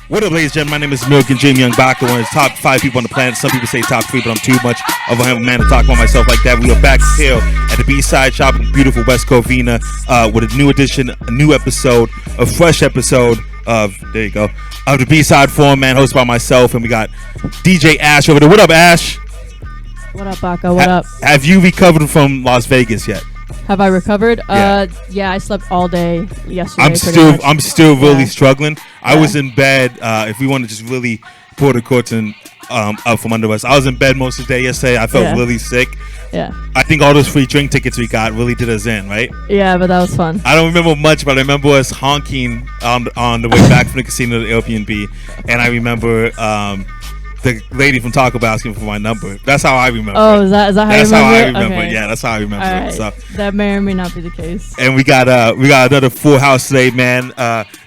What up, ladies and gentlemen? My name is American Jim YoungBaca, one of the top 5 people on the planet. Some people say top 3, but I'm too much of a man to talk about myself like that. We are back here at the B-Side shop in beautiful West Covina with a new edition, a new episode, a fresh episode of, there you go, of the B-Side Forum, man, hosted by myself. And we got DJ Ash over there. What up, Ash? What up, Baca? What up? Have you recovered from Las Vegas yet? Have I recovered? Yeah, I slept all day yesterday. I'm still really struggling. I was in bed. If we want to just really pull the curtain up from under us, I was in bed most of the day yesterday. I felt really sick. Yeah. I think all those free drink tickets we got really did us in, right? Yeah, but that was fun. I don't remember much, but I remember us honking on the way back from the casino to the Airbnb, and I remember the lady from Taco Bell asking for my number. That's how I remember. Oh, is that how you remember? That's how I remember. Okay. Yeah, that's how I remember. All right. So that may or may not be the case. and we got another full house today, man.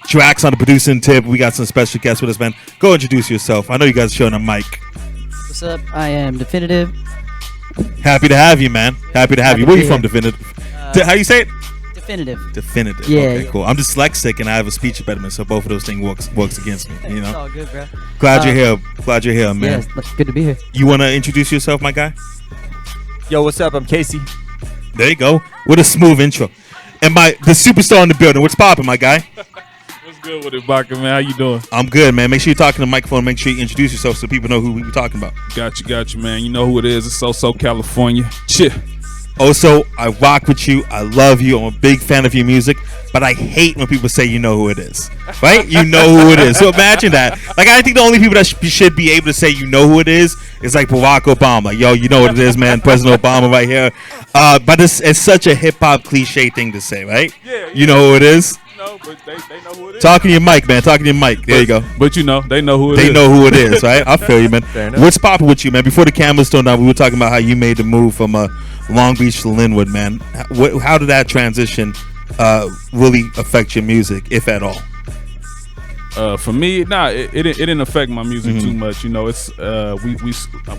Drakk's on the producing tip. We got some special guests with us, man. Go introduce yourself. I know you guys are showing a mic. What's up? I am Difinitiv. Happy to have you, man. Happy to have you. Where are you from, Difinitiv? How you say it? Difinitiv. Difinitiv. Yeah, Okay, yeah. cool. I'm dyslexic and I have a speech impediment, so both of those things works against me. You know. It's all good, bro. Glad you're here. Glad you're here, man. Yeah, it's good to be here. You want to introduce yourself, my guy? Yo, what's up? I'm Kasey. There you go. With a smooth intro. And the superstar in the building. What's popping, my guy? What's good with it, Baca, man? How you doing? I'm good, man. Make sure you're talking to the microphone. Make sure you introduce yourself so people know who we're talking about. Got you, man. You know who it is. It's Oso California. Cheer. Oso, I rock with you. I love you. I'm a big fan of your music, but I hate when people say you know who it is. Right? You know who it is. So imagine that. Like, I think the only people that should be able to say you know who it is like Barack Obama. Like, yo, you know what it is, man. President Obama right here. But it's such a hip-hop cliche thing to say, right? Yeah. You know who it is? No, but they know who it is. Talking to your mic, man. Talking to your mic. There you go. But you know, they know who it is. They know who it is, right? I feel you, man. Fair enough. What's popping with you, man? Before the cameras turned on, we were talking about how you made the move from Long Beach to Linwood, man. How did that transition really affect your music, if at all? For me, it didn't affect my music too much. You know, it's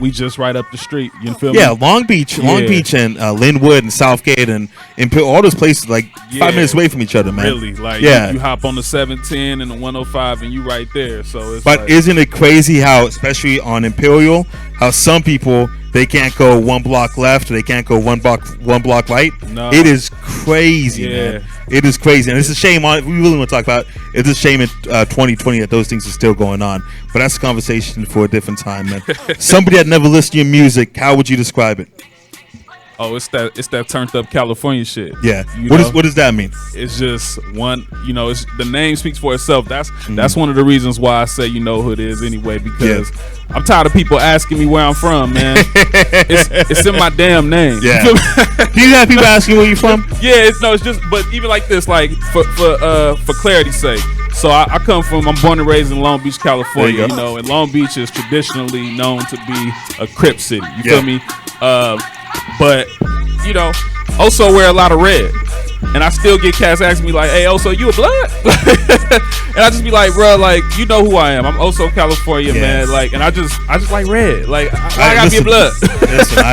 we just right up the street. You feel me? Yeah, Long Beach and Linwood and Southgate and all those places like 5 minutes away from each other, man. Really, like you hop on the 710 and the 105 and you right there. So it's But isn't it crazy how, especially on Imperial, how some people they can't go one block left or they can't go one block right? No. It is crazy, man. It is crazy, and it's a shame. We really want to talk about. It's a shame in 2020 that those things are still going on. But that's a conversation for a different time, man. Somebody that never listened to your music, how would you describe it? Oh, it's that turned up California shit. Yeah. You What know? does that mean? It's just one, you know, it's the name speaks for itself. That's one of the reasons why I say you know who it is anyway, because I'm tired of people asking me where I'm from, man. it's in my damn name. Yeah. Do you have people asking where you're from? Yeah, it's just, but even like this, like for clarity's sake. So I come from, I'm born and raised in Long Beach, California. You know, and Long Beach is traditionally known to be a Crip city. You feel me? But you know, Oso wear a lot of red, and I still get cats asking me like, "Hey, Oso, you a blood?" And I just be like, "Bro, like you know who I am. I'm Oso California, man. Like, and I just like red. Like, I gotta be a blood." Listen,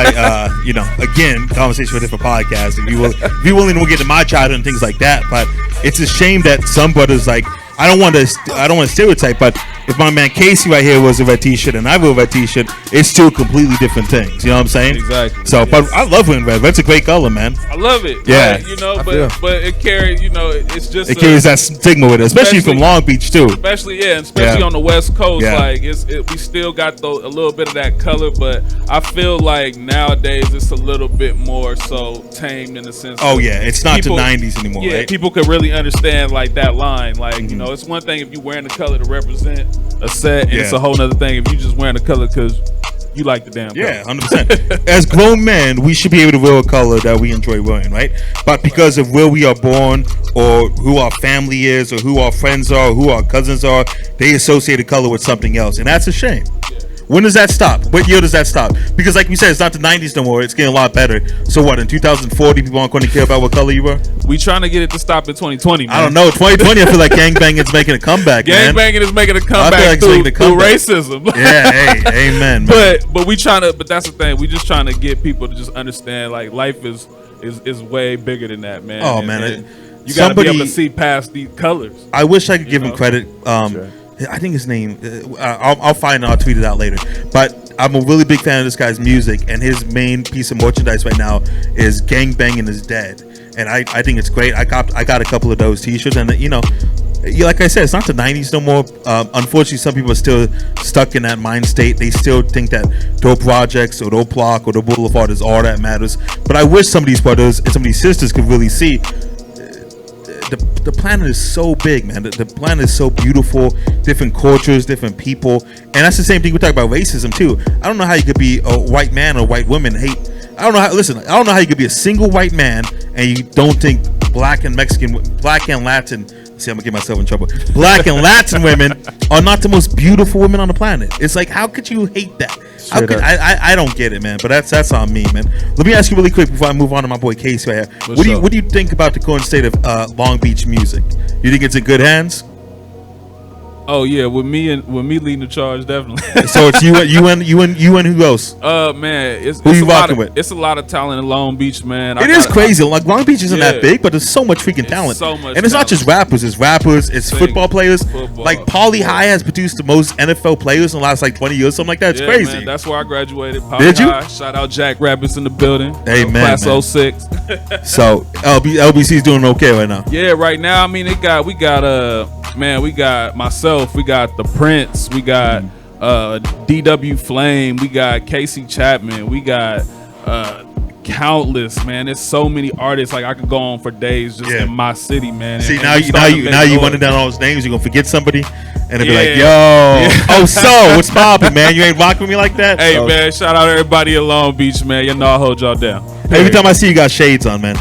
you know, again, conversation for a different podcast. If you willing to get to my childhood and things like that, but it's a shame that some brothers like. I don't want to stereotype, but if my man Kasey right here was a red T-shirt and I wear a red T-shirt, it's two completely different things. You know what I'm saying? Exactly. So, but I love wearing red. Red's a great color, man. I love it. Yeah. Like, you know, but it carries, you know, it's just it carries that stigma with it, especially from Long Beach too. Especially on the West Coast, like we still got a little bit of that color, but I feel like nowadays it's a little bit more so tamed in the sense. Oh yeah, it's not the '90s anymore. Yeah, right? people could really understand like that line. Like you know, it's one thing if you wearing the color to represent a set, and it's a whole nother thing if you just wearing the color because you like the damn color. Yeah, 100%. As grown men, we should be able to wear a color that we enjoy wearing, right? But because of where we are born or who our family is or who our friends are or who our cousins are, they associate a color with something else, and that's a shame. When does that stop? What year does that stop? Because like we said, it's not the 90s no more. It's getting a lot better. So what, in 2040, people aren't going to care about what color you were? We trying to get it to stop in 2020, man. I don't know. 2020, I feel like gangbanging is making a comeback, man. Gangbanging is making a comeback through racism. Yeah, hey, amen. Man. But we trying to, but that's the thing. We just trying to get people to just understand, like, life is way bigger than that, man. Oh, and man. you got to be able to see past these colors. I wish I could give him credit. I think his name. I'll find it. I'll tweet it out later. But I'm a really big fan of this guy's music, and his main piece of merchandise right now is "Gang Banging is Dead," and I think it's great. I got a couple of those T-shirts, and like I said, it's not the 90s no more. Unfortunately, some people are still stuck in that mind state. They still think that Dope Projects or Dope Block or Dope Boulevard is all that matters. But I wish some of these brothers and some of these sisters could really see the planet is so big, man. The planet is so beautiful, different cultures, different people. And that's the same thing we talk about racism too. I don't know how you could be a white man or white woman and hate. I don't know how you could be a single white man and you don't think black and Mexican, black and Latin. See, I'm gonna get myself in trouble. Black and Latin women are not the most beautiful women on the planet. It's like, how could you hate that? I don't get it, man. But that's on me, man. Let me ask you really quick before I move on to my boy Kasey right here. What do you think about the current state of Long Beach music? You think it's in good hands? Oh yeah, with me leading the charge, definitely. So it's you and who else? Man, who you rocking with? It's a lot of talent in Long Beach, man. It is crazy. Like Long Beach isn't that big, but there's so much freaking talent. So much, and it's not just rappers. It's football players. Like Paulie High has produced the most NFL players in the last like 20 years, something like that. It's crazy. Man, that's where I graduated. Did you? High. Shout out Jack Rabbits in the building. Hey man, class 06. So LBC's doing okay right now. Yeah, right now. I mean, we got myself. We got the Prince, we got DW Flame, we got Casey Chapman, we got countless, man. There's so many artists. Like I could go on for days just in my city, man. See, now you running down all those names. You're gonna forget somebody, and they'll be like, "Yo, Oso, what's poppin', man? You ain't rocking with me like that." Hey, man, shout out everybody in Long Beach, man. You know I hold y'all down. Every time I see you got shades on, man.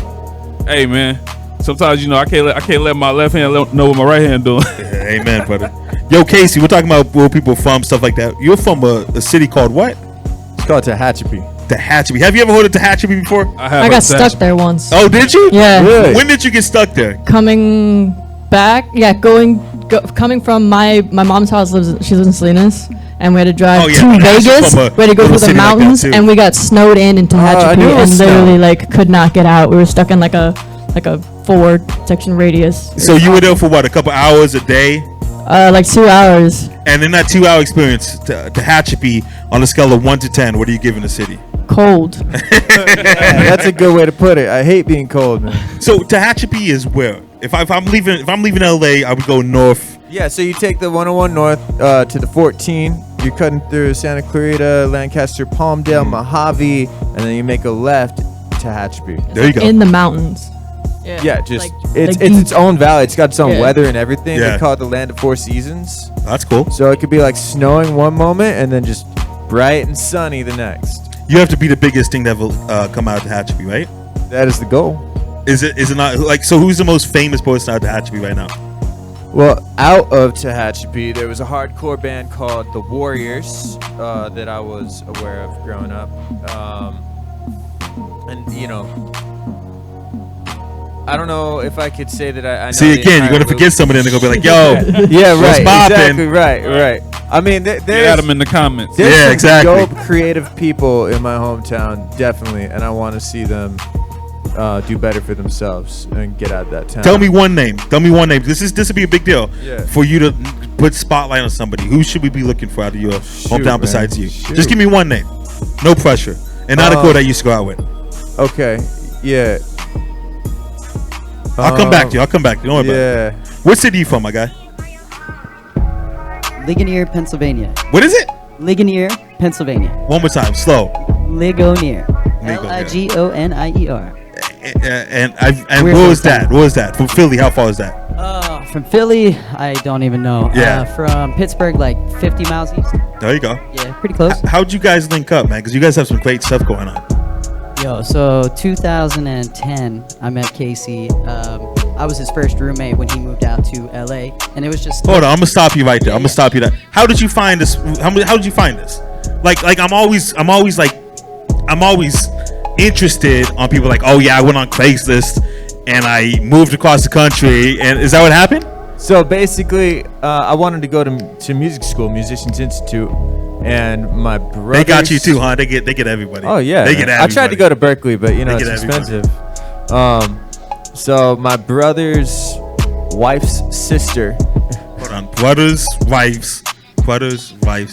Hey, man. Sometimes I can't let my left hand know what my right hand doing. Yeah, amen, brother. Yo, Kasey, we're talking about where people from, stuff like that. You're from a city called what? It's called Tehachapi. Tehachapi. Have you ever heard of Tehachapi before? I got stuck there once. Oh, did you? Yeah. Really? When did you get stuck there? Coming back, coming from my mom's house. She lives in Salinas, and we had to drive to Vegas. We had to go through the mountains, and we got snowed in Tehachapi, and literally could not get out. We were stuck in like a 4-section radius. So you were there for what, a couple hours a day? Like 2 hours. And in that 2 hour experience, Tehachapi, on a scale of 1 to 10, what are you giving the city? Cold. That's a good way to put it. I hate being cold, man. So Tehachapi is where? If I'm leaving LA, I would go north. Yeah, so you take the 101 north to the 14. You're cutting through Santa Clarita, Lancaster, Palmdale, Mojave, and then you make a left. Tehachapi. There you go. In the mountains. Yeah, just it's its own valley. It's got its own weather and everything. Yeah. They call it the land of 4 seasons. That's cool. So it could be like snowing one moment and then just bright and sunny the next. You have to be the biggest thing to ever come out of Tehachapi, right? That is the goal. Is it not like so? Who's the most famous person out of Tehachapi right now? Well, out of Tehachapi, there was a hardcore band called The Warriors that I was aware of growing up, and I don't know if I could say that I know. See, again, you're gonna forget somebody and they're gonna be like, "Yo, yeah, right, poppin'?" exactly, right. I mean, Get at them in the comments. There's some exactly. dope, creative people in my hometown, definitely, and I want to see them do better for themselves and get out of that town. Tell me one name. This would be a big deal for you to put spotlight on somebody. Who should we be looking for out of your hometown besides you? Just give me one name. No pressure, and not a girl that you used to go out with. Okay. Yeah. I'll come back to you. Don't worry about it. What city are you from, my guy? Ligonier, Pennsylvania. What is it? Ligonier, Pennsylvania. One more time, slow. Ligonier. Ligonier. And where was that? What was that? From Philly, how far is that? From Philly, I don't even know. Yeah. From Pittsburgh, like 50 miles east. There you go. Yeah, pretty close. How'd you guys link up, man? Because you guys have some great stuff going on. Yo, so 2010, I met Kasey. I was his first roommate when he moved out to LA, and it was just. Hold on, I'm gonna stop you right there. I'm gonna stop you there. How did you find this? How did you find this? Like I'm always interested on people like, oh yeah, I went on Craigslist and I moved across the country, and is that what happened? So basically, I wanted to go to music school, Musicians Institute, and my brothers. They got you too, huh? They get everybody. Oh yeah, they get everybody. I tried to go to Berkeley, but it's expensive. So my brother's wife's sister. Hold Brother's wife's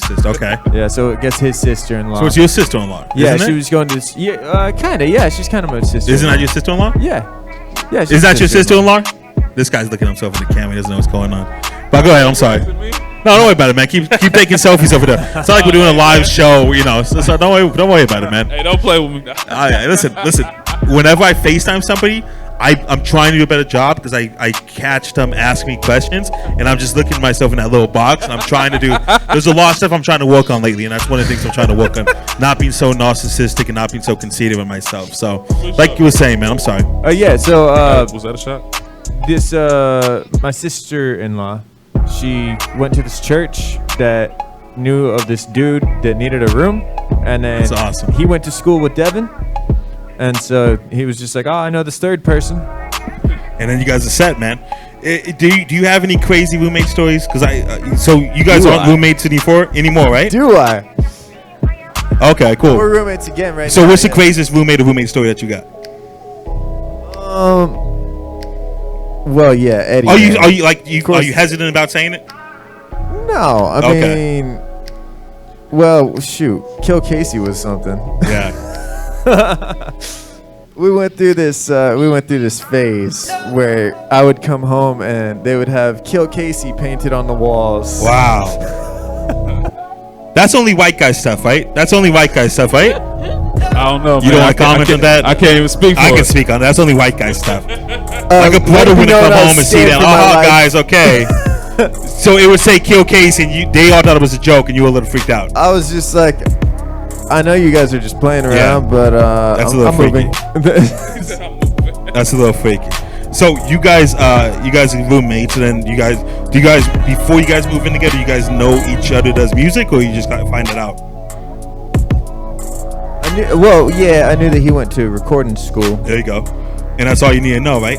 sister. Okay. Yeah, so it gets his sister-in-law. So it's your sister-in-law. Yeah, isn't she it? was going to. Kinda. Yeah, she's kind of my sister. Isn't that your sister-in-law? Yeah. Yeah. Is that your sister-in-law? This guy's looking at himself in the camera. He doesn't know what's going on. But go ahead. I'm sorry. No, don't worry about it, man. Keep taking selfies over there. It's not like we're doing a live show, you know. So don't worry about it, man. Hey, don't play with me. Listen. Whenever I FaceTime somebody, I'm trying to do a better job because I catch them asking me questions, and I'm just looking at myself in that little box, and I'm trying to do. There's a lot of stuff I'm trying to work on lately, and that's one of the things I'm trying to work on. Not being so narcissistic and not being so conceited with myself. So, like you were saying, man, I'm sorry. Yeah. So was that a shot? this my sister-in-law, she went to this church that knew of this dude that needed a room, and then That's awesome. he went to school with Devin, and so he was just like, oh, I know this third person. And then you guys are set, man. Do you have any crazy roommate stories? Because so you guys aren't roommates anymore, right? Do I? Okay, cool. We're roommates again right now. So what's the craziest roommate story that you got? Well, yeah, Eddie. Are you hesitant about saying it? No, I mean, well, shoot, Kill Kasey was something. Yeah. We went through this phase where I would come home and they would have Kill Kasey painted on the walls. Wow. That's only white guy stuff, right? I don't know, man. You don't want to comment on that? I can't even speak for I it. can speak on that. That's only white guy stuff. Like a brother would come home and see that. Guys, okay. So it would say Kill Kasey, and they all thought it was a joke, and you were a little freaked out. I was just like, I know you guys are just playing around, but that's a little freaky. That's a little freaky. So you guys are roommates, and then do you guys before you guys move in together, you guys know each other does music, or you just gotta find it out? I knew that he went to recording school. There you go, and that's all you need to know, right?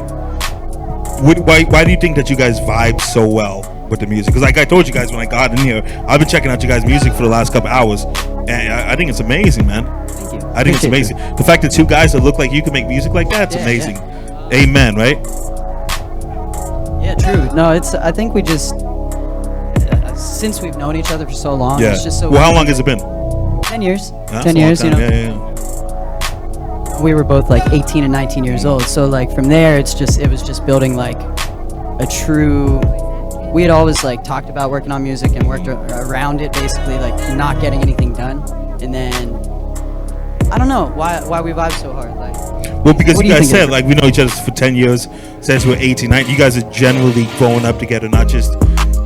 Why do you think that you guys vibe so well with the music? Because like I told you guys when I got in here, I've been checking out you guys' music for the last couple hours, and I think it's amazing, man. Thank you. I think it's amazing. The fact that two guys that look like you can make music like that, it's amazing. Yeah. Amen, right? Yeah, true. No, I think we just since we've known each other for so long, it's just so. Well, how long has it been? 10 years. That's 10 a long years, time. you know. Yeah. We were both like 18 and 19 years old, so like from there, it was just building like a true. We had always like talked about working on music and worked around it, basically like not getting anything done, and then I don't know why we vibe so hard, like. Well, because you guys said like we know each other for 10 years since we were 18, 19. You guys are generally growing up together, not just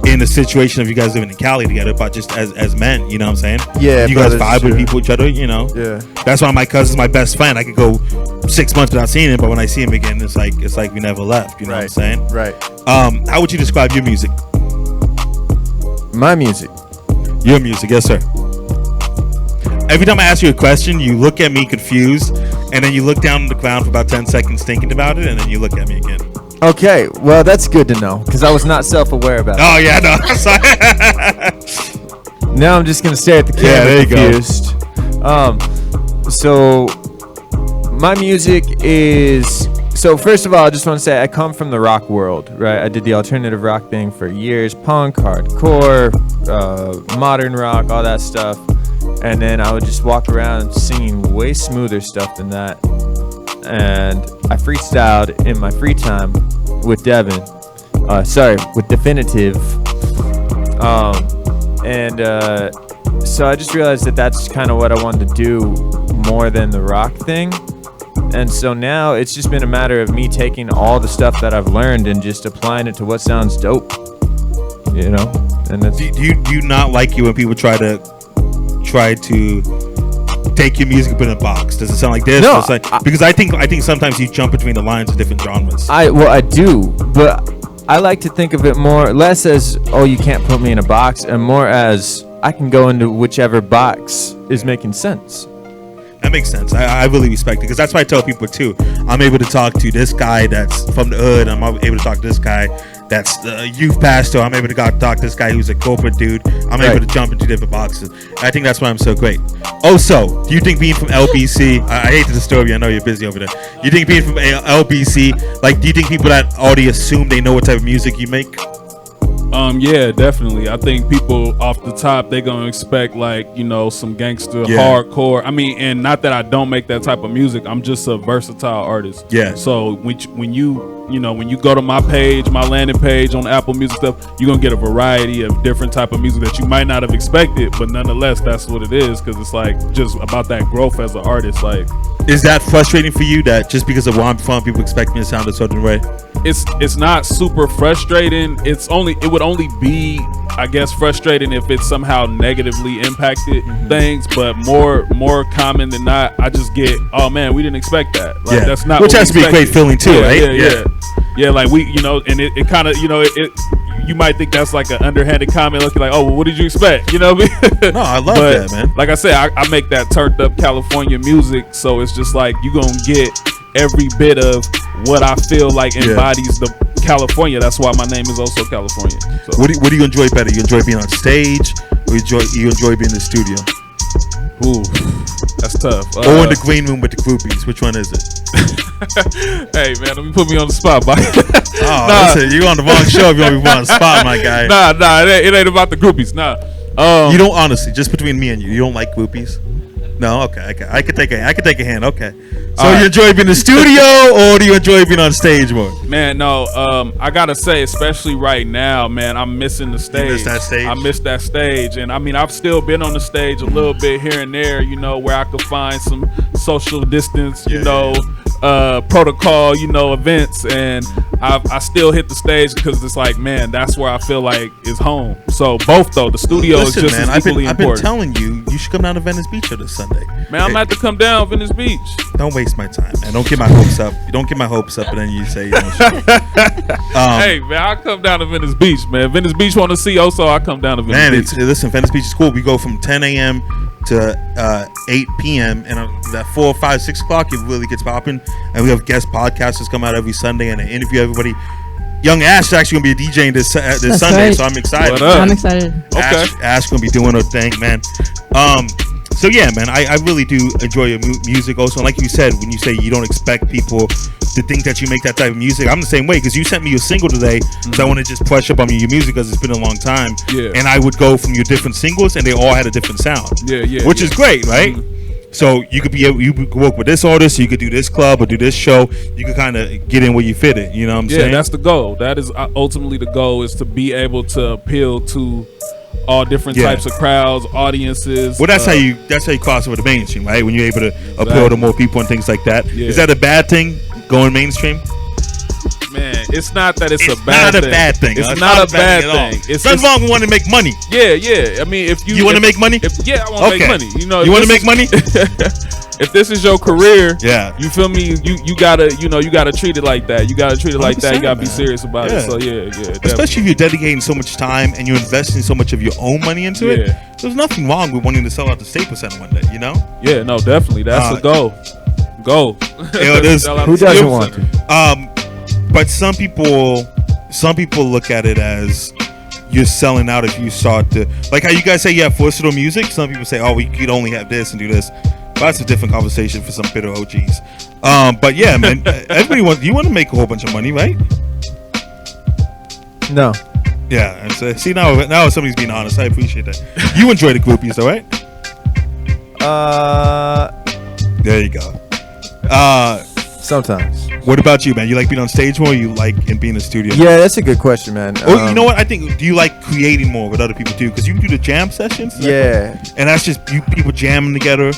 in the situation of you guys living in Cali together, but just as men. You know what I'm saying? Yeah. You guys vibe with people, each other. You know. Yeah. That's why my cousin's my best friend. I could go 6 months without seeing him, but when I see him again, it's like we never left. You know what I'm saying? Right. How would you describe your music? My music. Your music, yes, sir. Every time I ask you a question, you look at me confused, and then you look down on the ground for about 10 seconds thinking about it, and then you look at me again. Okay, well, that's good to know, because I was not self-aware about it. Oh, yeah, no. Sorry. Now I'm just going to stare at the camera there you confused. So, my music is... So, first of all, I just want to say I come from the rock world, right? I did the alternative rock thing for years. Punk, hardcore, modern rock, all that stuff. And then I would just walk around singing way smoother stuff than that. And I freestyled in my free time with Devin. With Difinitiv. So I just realized that that's kind of what I wanted to do more than the rock thing. And so now it's just been a matter of me taking all the stuff that I've learned and just applying it to what sounds dope. You know? And that's... Do you not like you when people try to take your music and put it in a box? Does it sound like this? No, because I think sometimes you jump between the lines of different genres. I do, but I like to think of it less as, oh, you can't put me in a box, and more as I can go into whichever box is making sense. That makes sense. I really respect it, because that's why I tell people too. I'm able to talk to this guy that's from the hood. I'm able to talk to this guy that's a youth pastor. I'm able to talk to this guy who's a corporate dude. I'm able to jump into different boxes. I think that's why I'm so great. Also, do you think being from LBC, I hate to disturb you, I know you're busy over there. You think being from LBC, like, do you think people that already assume they know what type of music you make? Yeah, definitely. I think people off the top, they're gonna expect like, you know, some gangster hardcore. I mean, and not that I don't make that type of music. I'm just a versatile artist. Yeah. So when you go to my page, my landing page on Apple Music stuff, you're gonna get a variety of different type of music that you might not have expected, but nonetheless, that's what it is, because it's like just about that growth as an artist. Like, is that frustrating for you that just because of where I'm from, people expect me to sound a certain way? It's not super frustrating. It would only be, I guess, frustrating if it somehow negatively impacted things, but more common than not, I just get, oh man, we didn't expect that. Like, that's not, which has to be a great feeling too, right? Yeah, like we, you know, and it kind of, you know, you might think that's like an underhanded comment, looking like, oh, well, what did you expect? You know what I mean? No, I love that, man. Like I said, I make that turned up California music, so it's just like you gonna get every bit of what I feel like embodies the California. That's why my name is Oso California. So. What do you enjoy better? You enjoy being on stage, or you enjoy being in the studio? Ooh, that's tough. Or in the green room with the groupies? Which one is it? Hey man, don't put me on the spot, boy. Listen, you on the wrong show if you want to be on the spot, my guy. Nah, it ain't about the groupies. Nah. You don't, honestly, just between me and you don't like groupies? No, okay. I could take a hand. Okay. So you enjoy being in the studio, or do you enjoy being on stage more? Man, no. I gotta say, especially right now, man, I'm missing the stage. You miss that stage? I miss that stage, and I mean, I've still been on the stage a little bit here and there, you know, where I could find some social distance, you know, protocol, you know, events, and I still hit the stage because it's like, man, that's where I feel like is home. So both though, the studio is just as equally important. I've been telling you should come down to Venice Beach this Sunday. Man, I'm gonna have to come down Venice Beach. Don't waste my time, man. Don't get my hopes up. You don't get my hopes up, and then you say you don't show. Hey, man, I come down to Venice Beach, man. Venice Beach want to see Oso, I come down to Venice Beach. Listen, Venice Beach is cool. We go from 10 a.m. to 8 p.m. and at 4, 5, 6 o'clock, it really gets popping. And we have guest podcasters come out every Sunday and they interview everybody. Young Ash is actually gonna be DJing this Sunday, so I'm excited. I'm excited. Okay, Ash gonna be doing her thing, man. So yeah, man, I really do enjoy your music also. And like you said, when you say you don't expect people to think that you make that type of music, I'm the same way, because you sent me your single today, so I want to just brush up on your music because it's been a long time. Yeah. And I would go from your different singles, and they all had a different sound. Which is great, right? So you could work with this artist, you could do this club or do this show. You could kind of get in where you fit it. You know what I'm saying? Yeah, that's the goal. That is ultimately the goal, is to be able to appeal to all different types of crowds, audiences. Well, that's how you cross over the mainstream, right? When you're able to appeal to more people and things like that. Yeah. Is that a bad thing, going mainstream? Man, it's not that it's a bad thing. It's not a bad thing. It's nothing wrong with wanting to make money. Yeah. I mean, if you want to make money, I want to make money. You know, you want to make money. If this is your career, you feel me? You gotta treat it like that. You gotta treat it like that. You gotta be serious about it. So yeah. Especially if you're dedicating so much time and you're investing so much of your own money into it. There's nothing wrong with wanting to sell out the Staples Center one day. You know? Yeah, no, definitely. That's the goal. Who doesn't want to? But some people look at it as you're selling out if you start to, like how you guys say you have versatile music. Some people say, oh, we could only have this and do this. But that's a different conversation for some bitter OGs. But yeah, man, you want to make a whole bunch of money, right? No. Yeah, and so, see now somebody's being honest. I appreciate that. You enjoy the groupies, though, right? There you go. Sometimes. What about you, man? You like being on stage more, or you like being in the studio? Yeah, that's a good question, man. You know what? I think, do you like creating more with other people too? Because you can do the jam sessions. Yeah. And that's just people jamming together.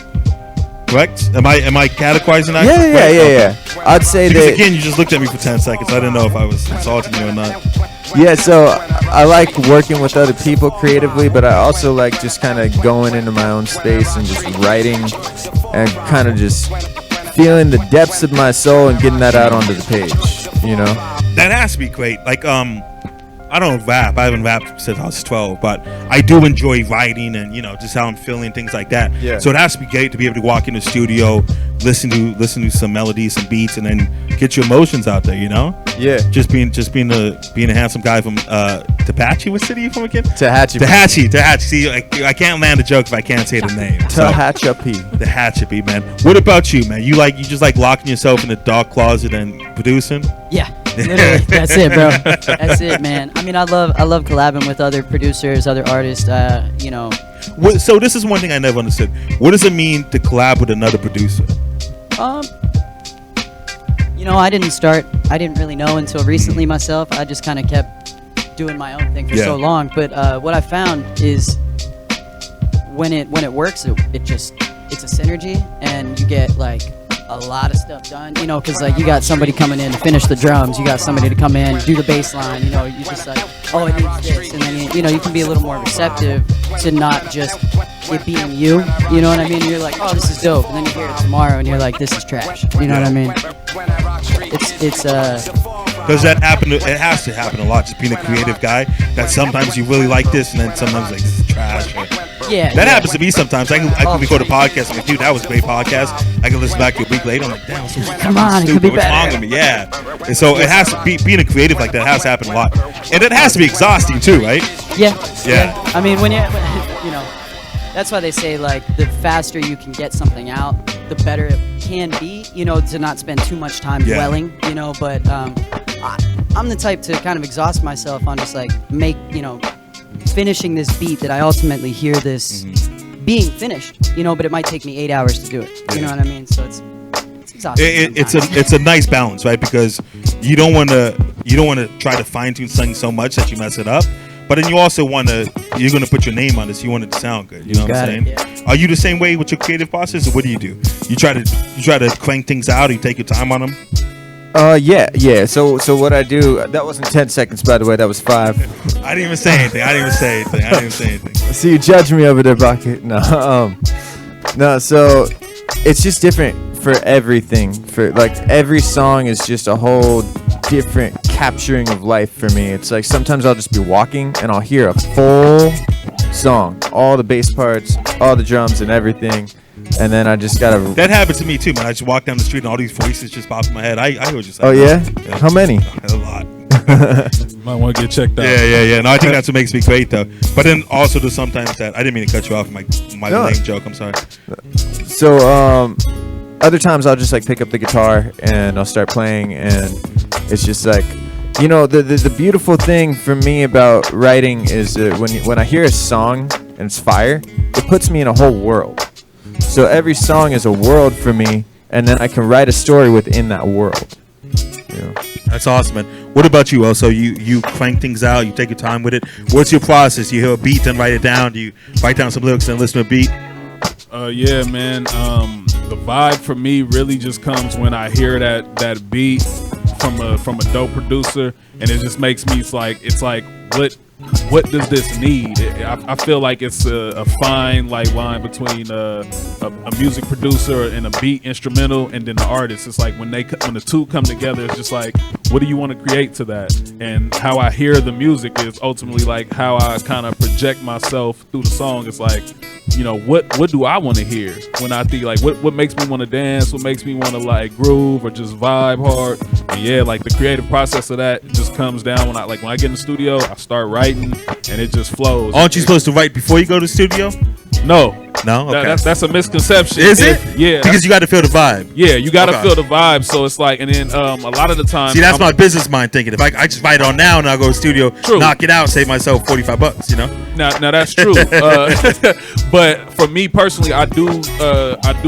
Correct? Am I categorizing that? Yeah. I'd say because that. Again, you just looked at me for 10 seconds. I didn't know if I was insulting you or not. Yeah, so I like working with other people creatively, but I also like just kind of going into my own space and just writing and kind of just feeling the depths of my soul and getting that out onto the page, you know? That has to be great. Like, I don't rap. I haven't rapped since I was 12, but I do enjoy writing and, you know, just how I'm feeling, things like that. Yeah. So it has to be great to be able to walk in the studio, listen to some melodies, some beats, and then get your emotions out there, you know? Yeah. Just being a handsome guy from Tehachapi. What city are you from again? Tehachapi. See, I can't land a joke if I can't say the name. Tehachapi, man. What about you, man? You just like locking yourself in a dark closet and producing? Yeah. Literally, that's it, bro. That's it, man. I mean, I love collabing with other producers, other artists. You know. So this is one thing I never understood. What does it mean to collab with another producer? You know, I didn't really know until recently myself. I just kind of kept doing my own thing for so long. But what I found is when it works, it's a synergy, and you get like a lot of stuff done. You know, because like you got somebody coming in to finish the drums, you got somebody to come in do the bass line. You know, you just like, oh, it needs this, and then you know you can be a little more receptive to not just it being you. You know what I mean? You're like, oh, this is dope, and then you hear it tomorrow, and you're like, this is trash. You know what I mean? It's because that happened. It has to happen a lot. Just being a creative guy, that sometimes you really like this, and then sometimes like this is trash. Yeah, that happens to me sometimes. I can record a podcast and like, dude, that was a great podcast. I can listen back to a week later. I'm like, damn, so come on, it could be What's wrong with me? Yeah, and so it has to be being a creative like that has to happen a lot, and it has to be exhausting too, right? Yeah. I mean, when you know, that's why they say like the faster you can get something out, the better it can be. You know, to not spend too much time dwelling. You know, but I'm the type to kind of exhaust myself on just like finishing this beat that I ultimately hear this being finished, you know, but it might take me 8 hours to do it. You know what I mean? So it's exhausting. It's a nice balance, right? Because you don't want to try to fine tune something so much that you mess it up, but then you also you're going to put your name on this. You want it to sound good. You know what I'm saying? Yeah. Are you the same way with your creative process, or what do? You try to crank things out, or you take your time on them? Yeah. So what I do, that wasn't 10 seconds, by the way, that was 5. I didn't even say anything. So you judge me over there, Baca. No, so it's just different for everything. For like every song is just a whole different capturing of life for me. It's like sometimes I'll just be walking and I'll hear a full song, all the bass parts, all the drums and everything. And then I just gotta. That happened to me too, man. I just walk down the street and all these voices just pop in my head. I heard you say. Oh yeah? How many? A lot. Might want to get checked out. Yeah. No, I think that's what makes me great though. But then also there's sometimes that I didn't mean to cut you off. My lame joke. I'm sorry. So other times I'll just like pick up the guitar and I'll start playing, and it's just like, you know, the beautiful thing for me about writing is when I hear a song and it's fire, it puts me in a whole world. So every song is a world for me, and then I can write a story within that world. You know? That's awesome, man. What about you, Also? You crank things out, you take your time with it. What's your process? You hear a beat, then write it down? Do you write down some lyrics and listen to a beat? Yeah, man. The vibe for me really just comes when I hear that beat from a dope producer, and it just makes me, it's like what does this need? I feel like it's a fine line between a music producer and a beat instrumental, and then the artist. It's like when the two come together, it's just like, what do you want to create to that? And how I hear the music is ultimately like how I kind of project myself through the song. It's like, you know, what do I want to hear when I think like what makes me want to dance, what makes me want to like groove or just vibe hard. And yeah, like the creative process of that just comes down when I get in the studio, I start writing and it just flows. Aren't you supposed to write before you go to the studio? No. Okay. That's a misconception. Is it? Yeah. Because you got to feel the vibe. Yeah, you got to feel the vibe. So it's like, and then a lot of the time. See, that's my business mind thinking. If I just write it on now and I go to the studio, knock it out, save myself $45. You know. Now that's true. But for me personally, I do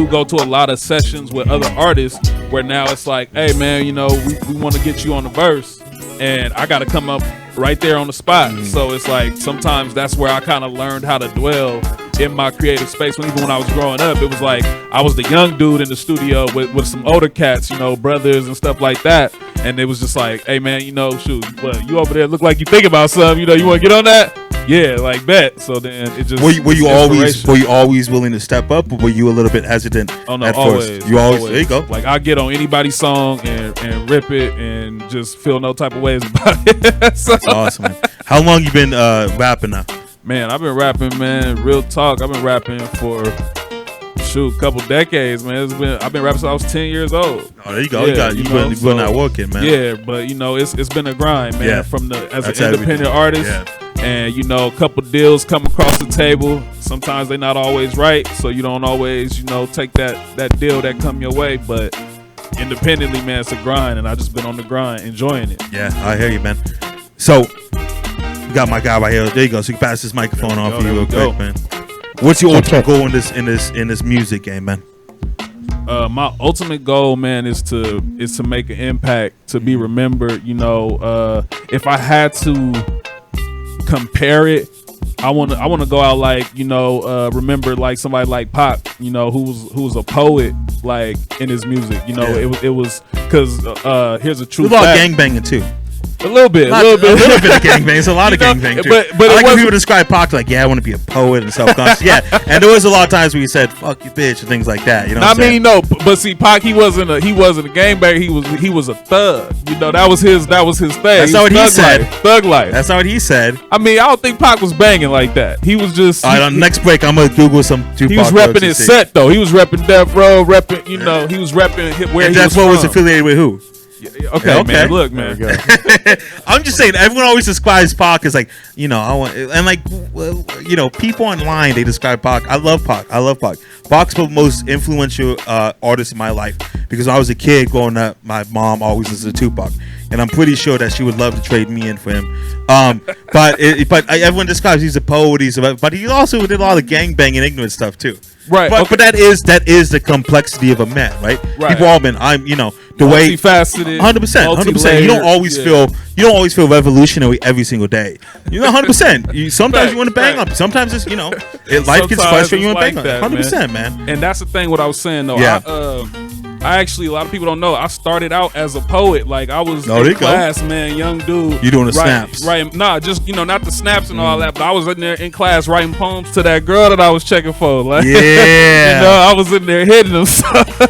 go to a lot of sessions with other artists where now it's like, hey man, you know, we want to get you on the verse, and I got to come up right there on the spot. So it's like sometimes that's where I kind of learned how to dwell in my creative space. Even when I was growing up, it was like I was the young dude in the studio with some older cats, you know, brothers and stuff like that. And it was just like, hey man, you know, shoot, well, you over there look like you think about something, you know, you want to get on that? Yeah, like bet. So then it just were you always willing to step up, or were you a little bit hesitant? Oh no, at always. First? You always there you go. Like I get on anybody's song and rip it and just feel no type of ways about it. So. That's awesome, man. How long you been rapping now? Man, I've been rapping, man. Real talk. I've been rapping for a couple decades, man. I've been rapping since I was 10 years old. Oh, there you go. Yeah, you've been out working, man. Yeah, but you know, it's been a grind, man. Yeah. As an independent artist. Yeah. And you know, a couple deals come across the table. Sometimes they're not always right, so you don't always, you know, take that deal that come your way. But independently, man, it's a grind, and I just been on the grind, enjoying it. Yeah, I hear you, man. So, you got my guy right here. There you go. So you can pass this microphone off for you real quick, man. What's your ultimate goal in this music game, man? My ultimate goal, man, is to make an impact, to be remembered. You know, if I had to compare it, I want to go out like, you know, remember like somebody like Pac, you know, who was a poet like in his music. You know, it was because here's a true fact. A lot of gangbanging too. A little bit of gangbang. It's a lot of gangbang too. But I like when people describe Pac like, yeah, I want to be a poet and self-conscious. Yeah, and there was a lot of times where he said, "Fuck you, bitch," and things like that. You know, what I mean, no, but see, Pac, he wasn't a gangbanger. He was a thug. You know, that was his thing. That's not what he said. Thug life. That's not what he said. I mean, I don't think Pac was banging like that. He was just. All right, on the next break, I'm gonna Google some Tupac. He was repping his set though. He was repping Death Row, repping. You know, he was repping where he was Death Row was affiliated with who? Okay, man. Look, man. I'm just saying, everyone always describes Pac as like, you know, you know, people online, they describe Pac. I love Pac. Pac's the most influential artist in my life because when I was a kid growing up, my mom always listened to Tupac, and I'm pretty sure that she would love to trade me in for him. But everyone describes he's a poet. But he also did a lot of gangbang and ignorant stuff too. Right, but that is the complexity of a man, right? People all been, you know, the way multifaceted, 100%. You don't always feel revolutionary every single day. You know, 100%. Sometimes you want to bang up. Sometimes it's, you know, life gets frustrating. You want to bang up. 100%, man. And that's the thing. What I was saying though. Yeah. I actually, a lot of people don't know, I started out as a poet. Like, I was in class, man, young dude. You doing the snaps? Right. Nah, just, you know, not the snaps and all that, but I was in there in class writing poems to that girl that I was checking for. Like, yeah. You know, I was in there hitting them.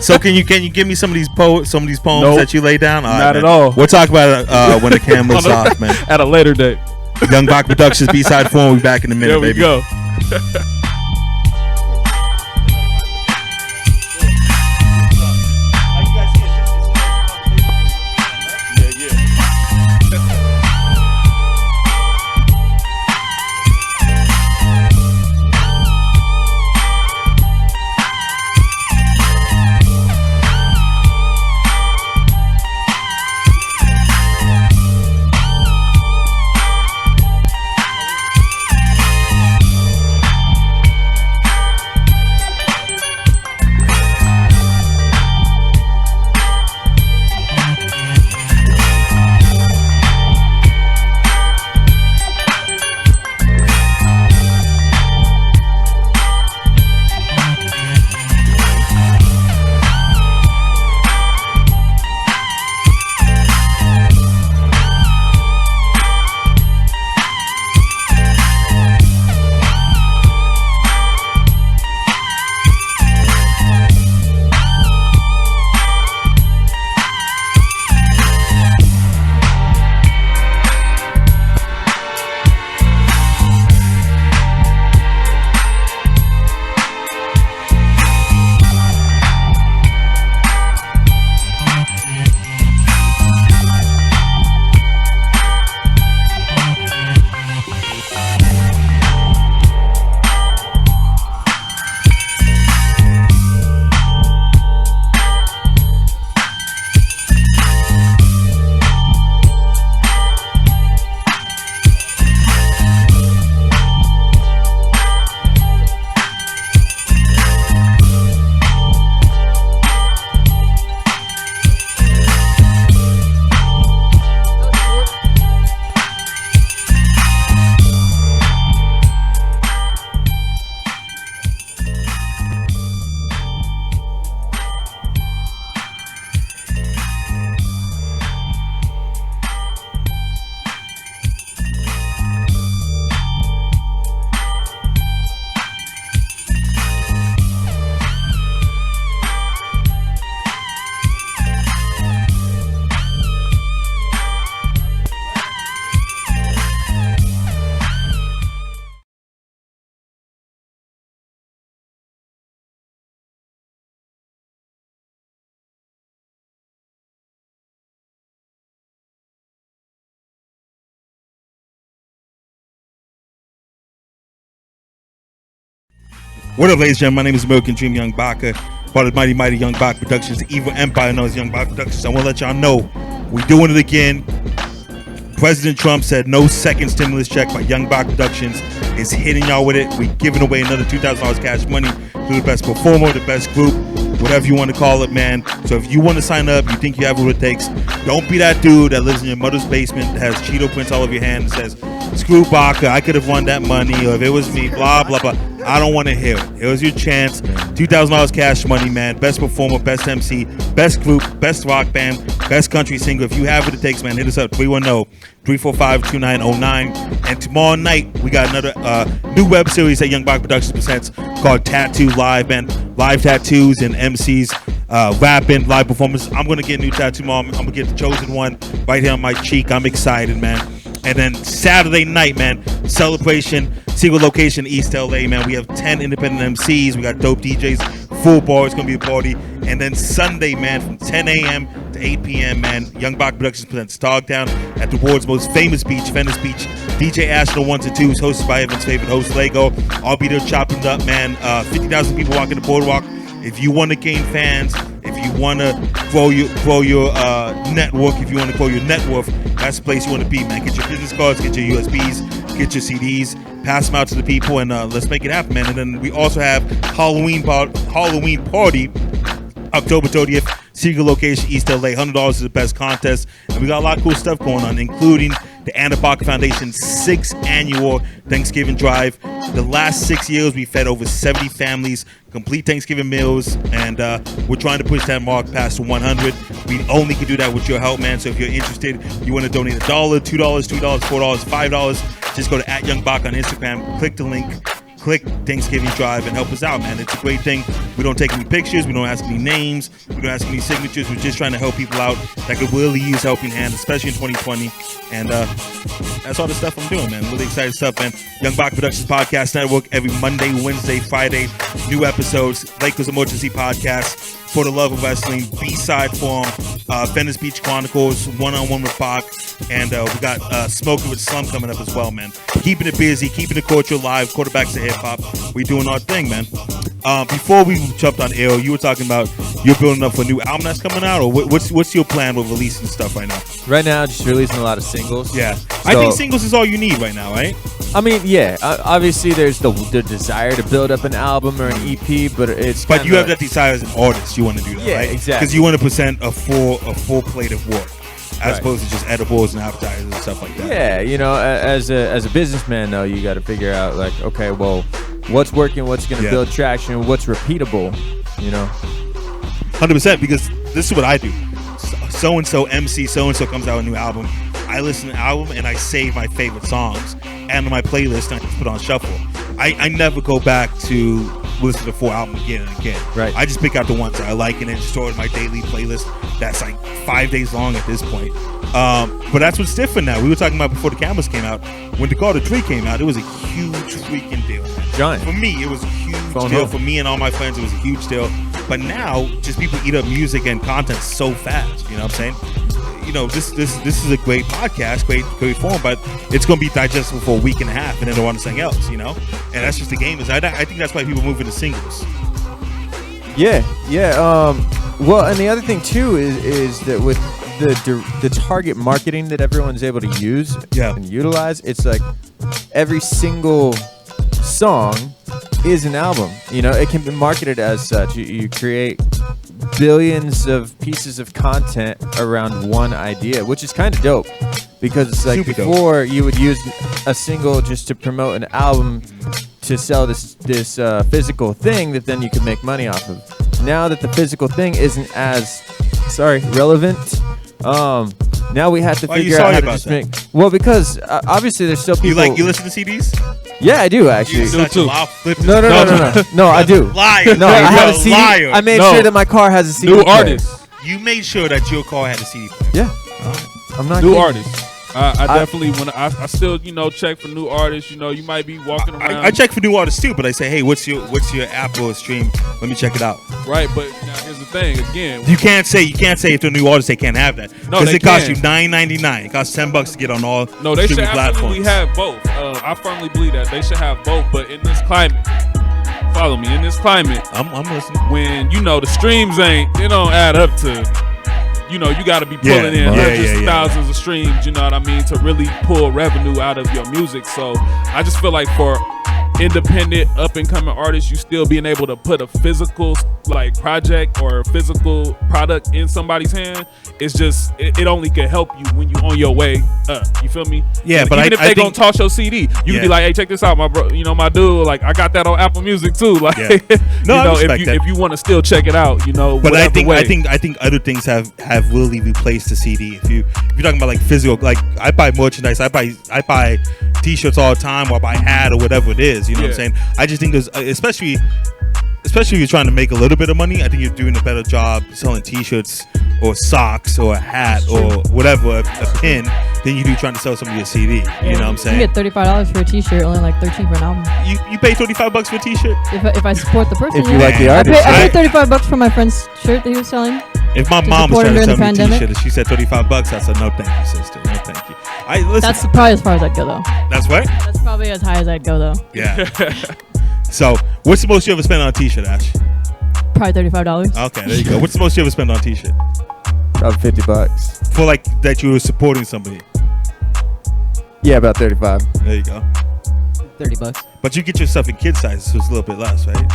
So can you give me some of these poems that you lay down? Not at all. We'll talk about it when the camera's off, man. At a later date. YoungBaca Productions, BSide Forum. We'll be back in a minute, baby. There we go. What up, ladies and gentlemen? My name is American Dream YoungBaca. part of Mighty YoungBaca Productions, Evil Empire knows YoungBaca Productions. I want to let y'all know we're doing it again. President Trump said no second stimulus check by YoungBaca Productions is hitting y'all with it. We're giving away another $2,000 cash money to the best performer, the best group, whatever you want to call it, man. So if you want to sign up, you think you have what it takes, don't be that dude that lives in your mother's basement, that has Cheeto prints all over your hand and says, screw Baca, I could have won that money, or if it was me, blah, blah, blah. I don't want to hear it. It was your chance. $2,000 cash money, man. Best performer, best MC, best group, best rock band, best country singer. If you have what it takes, man, hit us up, 310-345-2909. And tomorrow night, we got another new web series that YoungBaca Productions presents called Tattoo Live, man. Live tattoos and MCs, rapping, live performances. I'm going to get a new tattoo tomorrow. I'm going to get the chosen one right here on my cheek. I'm excited, man. And then Saturday night, man, celebration, single location, East LA, man. We have 10 independent MCs. We got dope DJs, full bar. It's going to be a party. And then Sunday, man, from 10 a.m. to 8 p.m., man, YoungBaca Productions presents Dogtown at the world's most famous beach, Venice Beach. DJ Ashton 1s and 2s, hosted by Evan's favorite host, Lego. I'll be there chopping it up, man. 50,000 people walking the boardwalk. If you want to gain fans, if you want to grow your network, if you want to grow your net worth, that's the place you want to be, man. Get your business cards, get your USBs, get your CDs, pass them out to the people, and let's make it happen, man. And then we also have Halloween party, October 30th, single location, East LA. $100 is the best contest, and we got a lot of cool stuff going on, including the Anna Baca Foundation's 6th annual Thanksgiving drive. The last 6 years, we fed over 70 families complete Thanksgiving meals, and we're trying to push that mark past 100. We only can do that with your help, man. So if you're interested, you want to donate $1, $2, $3, $4, $5, just go to @YoungBaca on Instagram, click the link, click Thanksgiving Drive, and help us out, man. It's a great thing. We don't take any pictures. We don't ask any names. We don't ask any signatures. We're just trying to help people out that could really use helping hand, especially in 2020. And that's all the stuff I'm doing, man. Really excited stuff, man. YoungBaca Productions Podcast Network every Monday, Wednesday, Friday. New episodes. Lakers Emergency Podcast. For the Love of Wrestling. BSide Forum. Venice Beach Chronicles. One-on-one with Baca. And we got Smoking with Slum coming up as well, man. Keeping it busy, keeping the culture alive, quarterbacks to hip-hop. We doing our thing, man. Before we jumped on air, you were talking about you're building up for a new album that's coming out, or what's your plan with releasing stuff right now? Right now, just releasing a lot of singles. Yeah. I think singles is all you need right now, right? I mean, yeah. Obviously, there's the desire to build up an album or an EP, but it's But you have that desire as an artist. You want to do that, right? Exactly. Because you want to present a full plate of work, as opposed to just edibles and appetizers and stuff like that. Yeah, you know, as a businessman, though, you got to figure out, like, okay, well, what's working, what's going to build traction, what's repeatable, you know? 100%, because this is what I do. So-and-so MC, so-and-so comes out with a new album. I listen to the album and I save my favorite songs and my playlist and I just put on shuffle. I never go back to listen to the full album again and again. Right. I just pick out the ones that I like and then just throw it in my daily playlist. That's like 5 days long at this point. But that's what's different now. We were talking about before the cameras came out. When the Carter 3 came out, it was a huge freaking deal. Giant. For me, it was a huge deal. For me and all my friends, it was a huge deal. But now, just people eat up music and content so fast. You know what I'm saying? You know, this is a great podcast, great form, but it's going to be digestible for a week and a half, and then they'll want something else, you know? And that's just the game. I think that's why people move into singles. Yeah. Well, and the other thing, too, is that with the target marketing that everyone's able to use and utilize, it's like every single song is an album. You know, it can be marketed as such. You create billions of pieces of content around one idea, which is kind of dope, because it's like super before dope. You would use a single just to promote an album to sell this physical thing that then you could make money off of. Now that the physical thing isn't as relevant, now we have to figure out how to just make. Well, because obviously there's still people. You listen to CDs? Yeah, I do actually. No, I do. Liar. No, I have a CD. Liar. I made sure that my car has a CD. New player. artists. You made sure that your car had a CD player. Yeah. I'm not New kidding. artists. I definitely I still check for new artists. You know, you might be walking around. I check for new artists too, but I say, hey, what's your app or stream? Let me check it out. Right, but now here's the thing. Again, you can't say if they're a new artist they can't have that, because it costs you $9.99. It costs $10 to get on all. No, they should platforms. absolutely have both. I firmly believe that they should have both. But in this climate, Follow me in this climate. I'm listening. When the streams they don't add up to. You got to be pulling in hundreds of thousands of streams, you know what I mean, to really pull revenue out of your music. So I just feel like for independent up-and-coming artists, you still being able to put a physical like project or a physical product in somebody's hand, it's just it only can help you when you on your way up. You feel me? Yeah, but even if they gonna toss your CD, you can be like, hey, check this out, my bro. My dude, like I got that on Apple Music too. Like, no, if you want to still check it out, But I think other things have really replaced the CD. If you're talking about like physical, like I buy merchandise, I buy T-shirts all the time, or I buy hat or whatever it is. You know what I'm saying? I just think there's especially if you're trying to make a little bit of money, I think you're doing a better job selling T-shirts or socks or a hat or whatever, a pin, than you do trying to sell somebody a CD. You know what I'm saying? You get $35 for a T-shirt, only like $13 for an album. You pay $35 for a T-shirt? If I support the person, if you like the artist. I paid $35 for my friend's shirt that he was selling. If my mom was trying to sell me a T-shirt and she said $35, I said no, thank you, sister. No, thank you. That's probably as far as I'd go, though. That's what? That's probably as high as I'd go, though. Yeah. So, what's the most you ever spent on a T-shirt, Ash? Probably $35. Okay, there you go. What's the most you ever spent on a T-shirt? About $50. For like that you were supporting somebody. Yeah, about 35. There you go. $30. But you get your stuff in kid sizes, so it's a little bit less, right?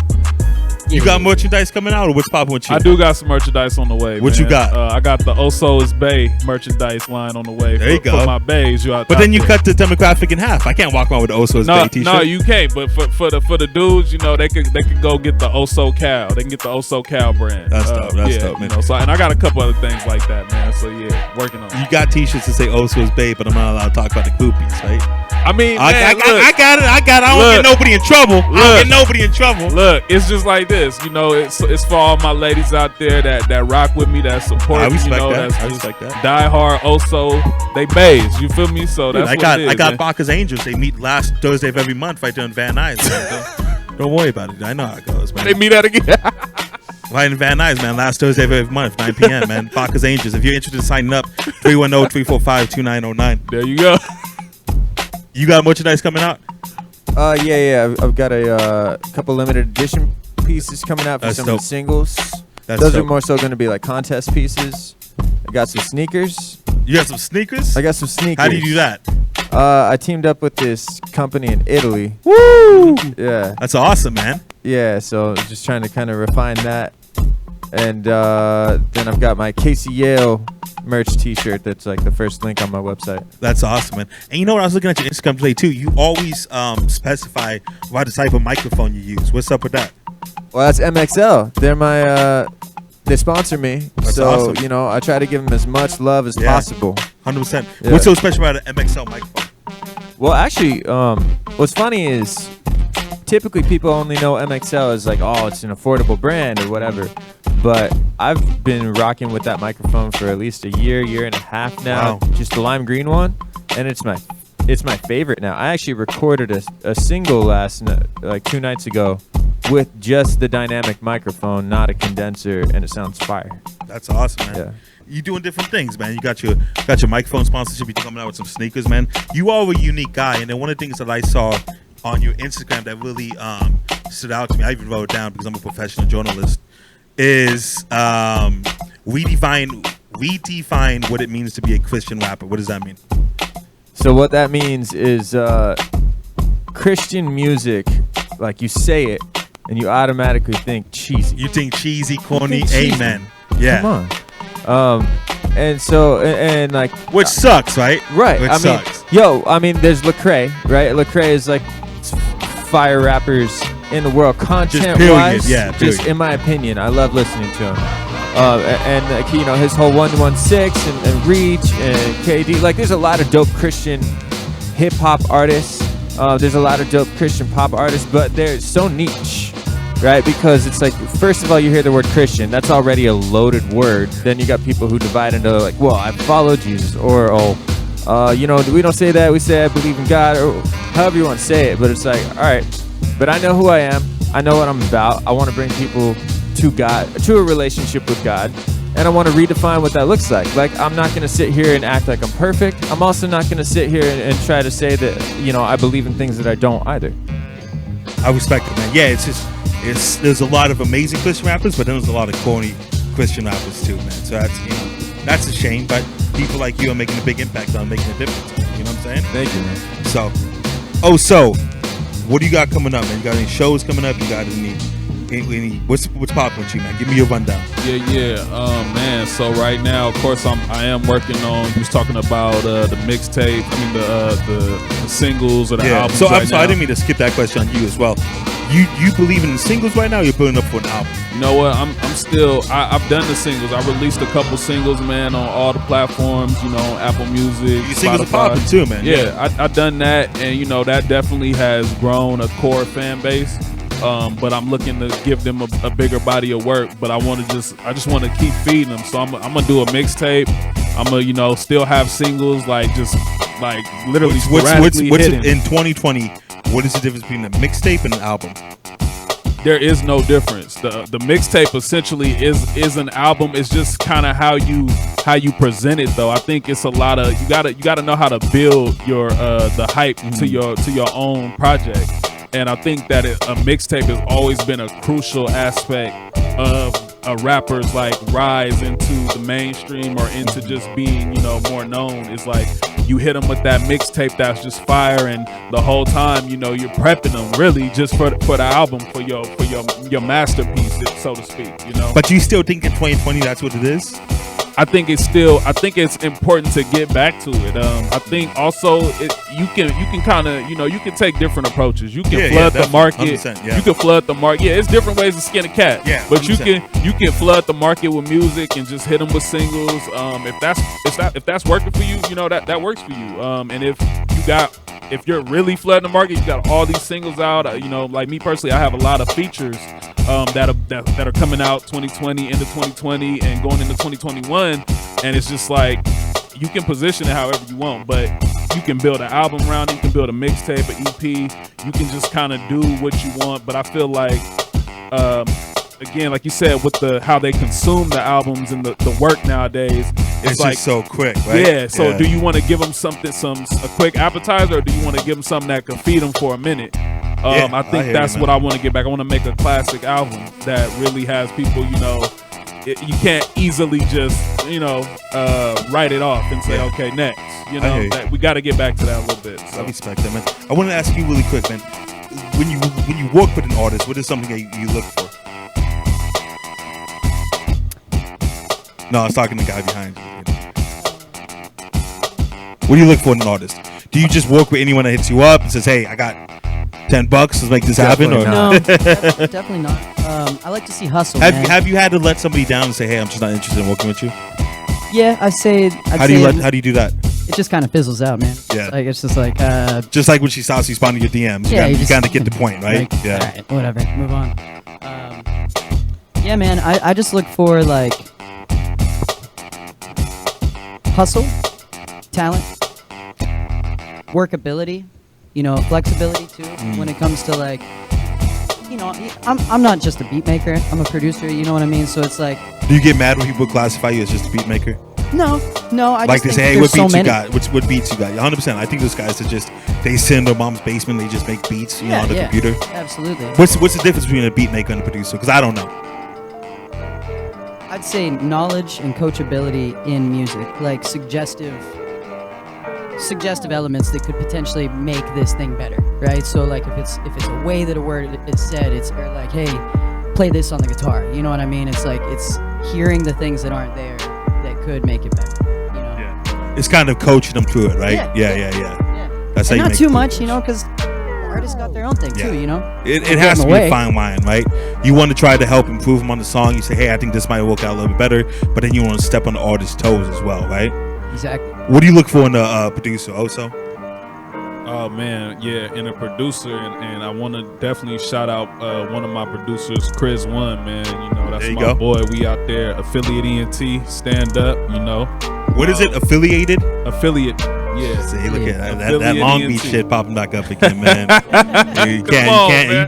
You got merchandise coming out, or what's popping with you? I do got some merchandise on the way. What you got? I got the Oso is Bay merchandise line on the way. There you go. For my bays. But then you cut the demographic in half. I can't walk around with the Oso is Bay T-shirt. No, you can't. But for the dudes, they could go get the Oso Cal. They can get the Oso Cal brand. That's dope. That's dope, man. So and I got a couple other things like that, man. So yeah, working on it. You got T-shirts that say Oso is Bay, but I'm not allowed to talk about the groupies, right? I mean, I got it. I don't get nobody in trouble. I don't get nobody in trouble. Look, it's just like this. It's for all my ladies out there that rock with me, that support. I respect that. I respect that. Die hard Oso, they bays. You feel me? So that's what it is. I got Baca's Angels. They meet last Thursday of every month right there in Van Nuys. Don't worry about it. I know how it goes, man. They meet at again. Right in Van Nuys, man. Last Thursday of every month, 9 p.m., man. Baca's Angels. If you're interested in signing up, 310-345-2909. There you go. You got merchandise coming out? Yeah. I've got a couple limited edition pieces coming out for some of the singles. Those are more so going to be like contest pieces. I got some sneakers. You got some sneakers? I got some sneakers. How do you do that? I teamed up with this company in Italy. Woo! Yeah. That's awesome, man. Yeah, so just trying to kind of refine that. And then I've got my Kasey Yale merch T-shirt. That's like the first link on my website. That's awesome, man. And you know what? I was looking at your Instagram today too. You always specify what type of microphone you use. What's up with that? Well, that's MXL. They're they sponsor me. That's so awesome. I try to give them as much love as possible. 100%. Yeah. What's so special about an MXL microphone? Well, actually, what's funny is typically people only know MXL as like, oh, it's an affordable brand or whatever. But I've been rocking with that microphone for at least a year and a half now. Wow. Just the lime green one, and it's my favorite now. I actually recorded a single like 2 nights ago with just the dynamic microphone, not a condenser, and it sounds fire. That's awesome, man. Yeah. You doing different things, man. You got your microphone sponsorship. You coming out with some sneakers, man. You are a unique guy, and then one of the things that I saw on your Instagram that really stood out to me, I even wrote it down because I'm a professional journalist, is we define what it means to be a Christian rapper. What does that mean? So what that means is Christian music, like you say it, and you automatically think cheesy. You think cheesy, corny, cheesy. amen. Yeah. Come on. And so, and like... Which sucks, right? Right. Which sucks. There's Lecrae, right? Lecrae is like fire rappers in the world. Content-wise, just in my opinion, I love listening to him. And his whole 116 and Reach and KD. Like, there's a lot of dope Christian hip-hop artists. There's a lot of dope Christian pop artists, but they're so niche, right? Because it's like, first of all, you hear the word Christian. That's already a loaded word. Then you got people who divide into like, well, I follow Jesus, or, we don't say that. We say I believe in God, or however you want to say it. But it's like, all right, but I know who I am. I know what I'm about. I want to bring people to God, to a relationship with God. And I want to redefine what that looks like. Like, I'm not going to sit here and act like I'm perfect. I'm also not going to sit here and try to say that, I believe in things that I don't either. I respect it, man. Yeah, there's a lot of amazing Christian rappers, but then there's a lot of corny Christian rappers too, man. So that's a shame. But people like you are making a big impact on making a difference. You know what I'm saying? Thank you, man. So, what do you got coming up, man? You got any shows coming up? You got any what's popping with you, man? Give me your rundown. Man. So right now, of course, I am working on. You was talking about the mixtape. I mean the singles or the albums. So I'm sorry, I didn't mean to skip that question on you as well. You believe in the singles right now? Or you're putting up for an album? You know what? I've done the singles. I released a couple singles, man, on all the platforms. You know, Apple Music. Your singles are popping too, man. Yeah, I done that, and you know that definitely has grown a core fan base. But I'm looking to give them a bigger body of work. But I just want to keep feeding them. So I'm gonna do a mixtape. I'm gonna still have singles like literally what's in 2020. What is the difference between a mixtape and an album? There is no difference. The mixtape essentially is an album. It's just kind of how you present it, though. I think it's a lot of you gotta know how to build your the hype to your own project. And I think that a mixtape has always been a crucial aspect of a rapper's rise into the mainstream or into just being more known. It's like you hit them with that mixtape that's just fire, and the whole time you're prepping them really just for the album, for your masterpiece, so to speak. But you still think in 2020 that's what it is? I think it's important to get back to it. I think also you can kind of you can take different approaches. You can flood the market. You can flood the market. Yeah, it's different ways to skin a cat. Yeah, but 100%. you can flood the market with music and just hit them with singles. If that's working for you, that works for you. And if you're really flooding the market, you got all these singles out. Like me personally, I have a lot of features that are coming out 2020 into 2020 and going into 2021, and it's just like you can position it however you want, but you can build an album around it, you can build a mixtape, an EP, you can just kind of do what you want. But I feel like again, like you said, with how they consume the albums and the work nowadays, it's like just so quick, right? Yeah. So do you want to give them a quick appetizer, or do you want to give them something that can feed them for a minute? I think that's what I want to get back. I want to make a classic album that really has people, you can't easily just, write it off and say, okay, next. We got to get back to that a little bit. So. I respect that, man. I want to ask you really quick, man. When you work with an artist, what is something that you look for? No, I was talking to the guy behind you. What do you look for in an artist? Do you just work with anyone that hits you up and says, "Hey, I got $10, let's make this happen"? Or no, definitely not. I like to see hustle. Have you had to let somebody down and say, "Hey, I'm just not interested in working with you"? Yeah, I'd say. How do you do that? It just kind of fizzles out, man. Yeah, it's just like. Just like when she starts responding to your DMs, you kind of get the point, right? Like, all right, whatever, move on. Yeah, man, I just look for hustle, talent, workability, flexibility too. When it comes to I'm not just a beat maker. I'm a producer. You know what I mean? So it's like. Do you get mad when people classify you as just a beat maker? No. I like just they say, "Hey, what beats so you got? What beats you got?" 100%. I think those guys they sit in their mom's basement. They just make beats, on the computer. Absolutely. What's the difference between a beat maker and a producer? Because I don't know. I'd say knowledge and coachability in music, like suggestive elements that could potentially make this thing better, right? So like if it's a way that a word is said, it's like, hey, play this on the guitar. You know what I mean? It's like it's hearing the things that aren't there that could make it better. Yeah. It's kind of coaching them through it, right? Yeah. That's and how you not too much, because artists got their own thing too, It has to be a fine line, right? You want to try to help improve them on the song. You say, "Hey, I think this might work out a little bit better," but then you want to step on the artist's toes as well, right? Exactly. What do you look for in a producer, Oso? Oh man, yeah, in a producer, and I want to definitely shout out one of my producers, Chris One, man. That's my boy. We out there, affiliate ENT, stand up. What is it? Affiliated? Affiliate. Yeah. See, look at that Long Beach shit popping back up again, man.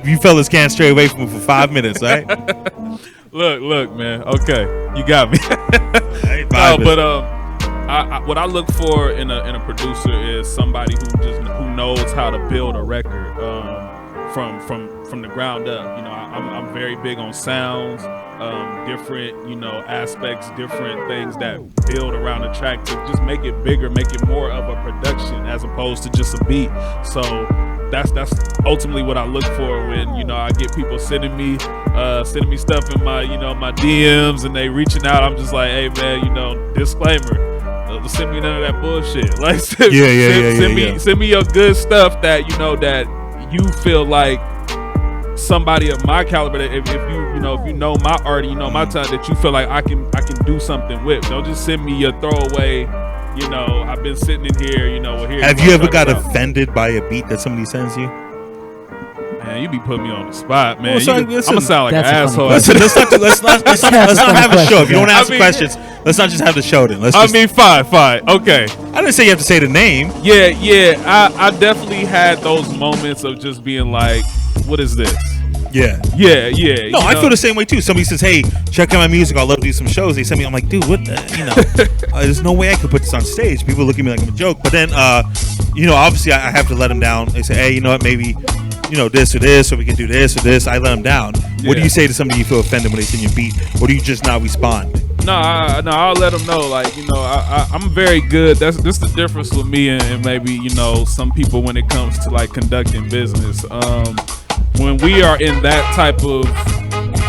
You fellas can't stray away from it for 5 minutes, right? Look, man. Okay, you got me. What I look for in a producer is somebody who knows how to build a record from from the ground up. You know, I'm very big on sounds, different, you know, aspects, different things that build around the track to just make it bigger, make it more of a production as opposed to just a beat. So that's ultimately what I look for when, you know, I get people sending me stuff in my, you know, my DMs, and they reaching out. I'm just like, hey man, you know, disclaimer, send me none of that bullshit. Like, send me your good stuff that, you know, that you feel like somebody of my caliber, that if you know my art, you know my talent, that you feel like I can do something with. Don't just send me your throwaway, you know, I've been sitting in here, you know, here. Have you ever got offended by a beat that somebody sends you? Man, you be putting me on the spot, man. Well, I'm gonna sound like an asshole. Listen, let's not have a show. If you don't answer questions, let's not just have the show then. Fine. Okay. I didn't say you have to say the name. Yeah. I definitely had those moments of just being like, what is this? Yeah. No, I feel the same way too. Somebody says, "Hey, check out my music. I'd love to do some shows." They send me. I'm like, "Dude, what? You know, there's no way I could put this on stage." People look at me like I'm a joke. But then, you know, obviously, I have to let them down. They say, "Hey, you know what? Maybe, you know, this or this, or we can do this or this." I let them down. Yeah. What do you say to somebody you feel offended when they send you a beat, or do you just not respond? No, I'll let them know. Like, you know, I'm very good. That's the difference with me and maybe, you know, some people when it comes to like conducting business. When we are in that type of,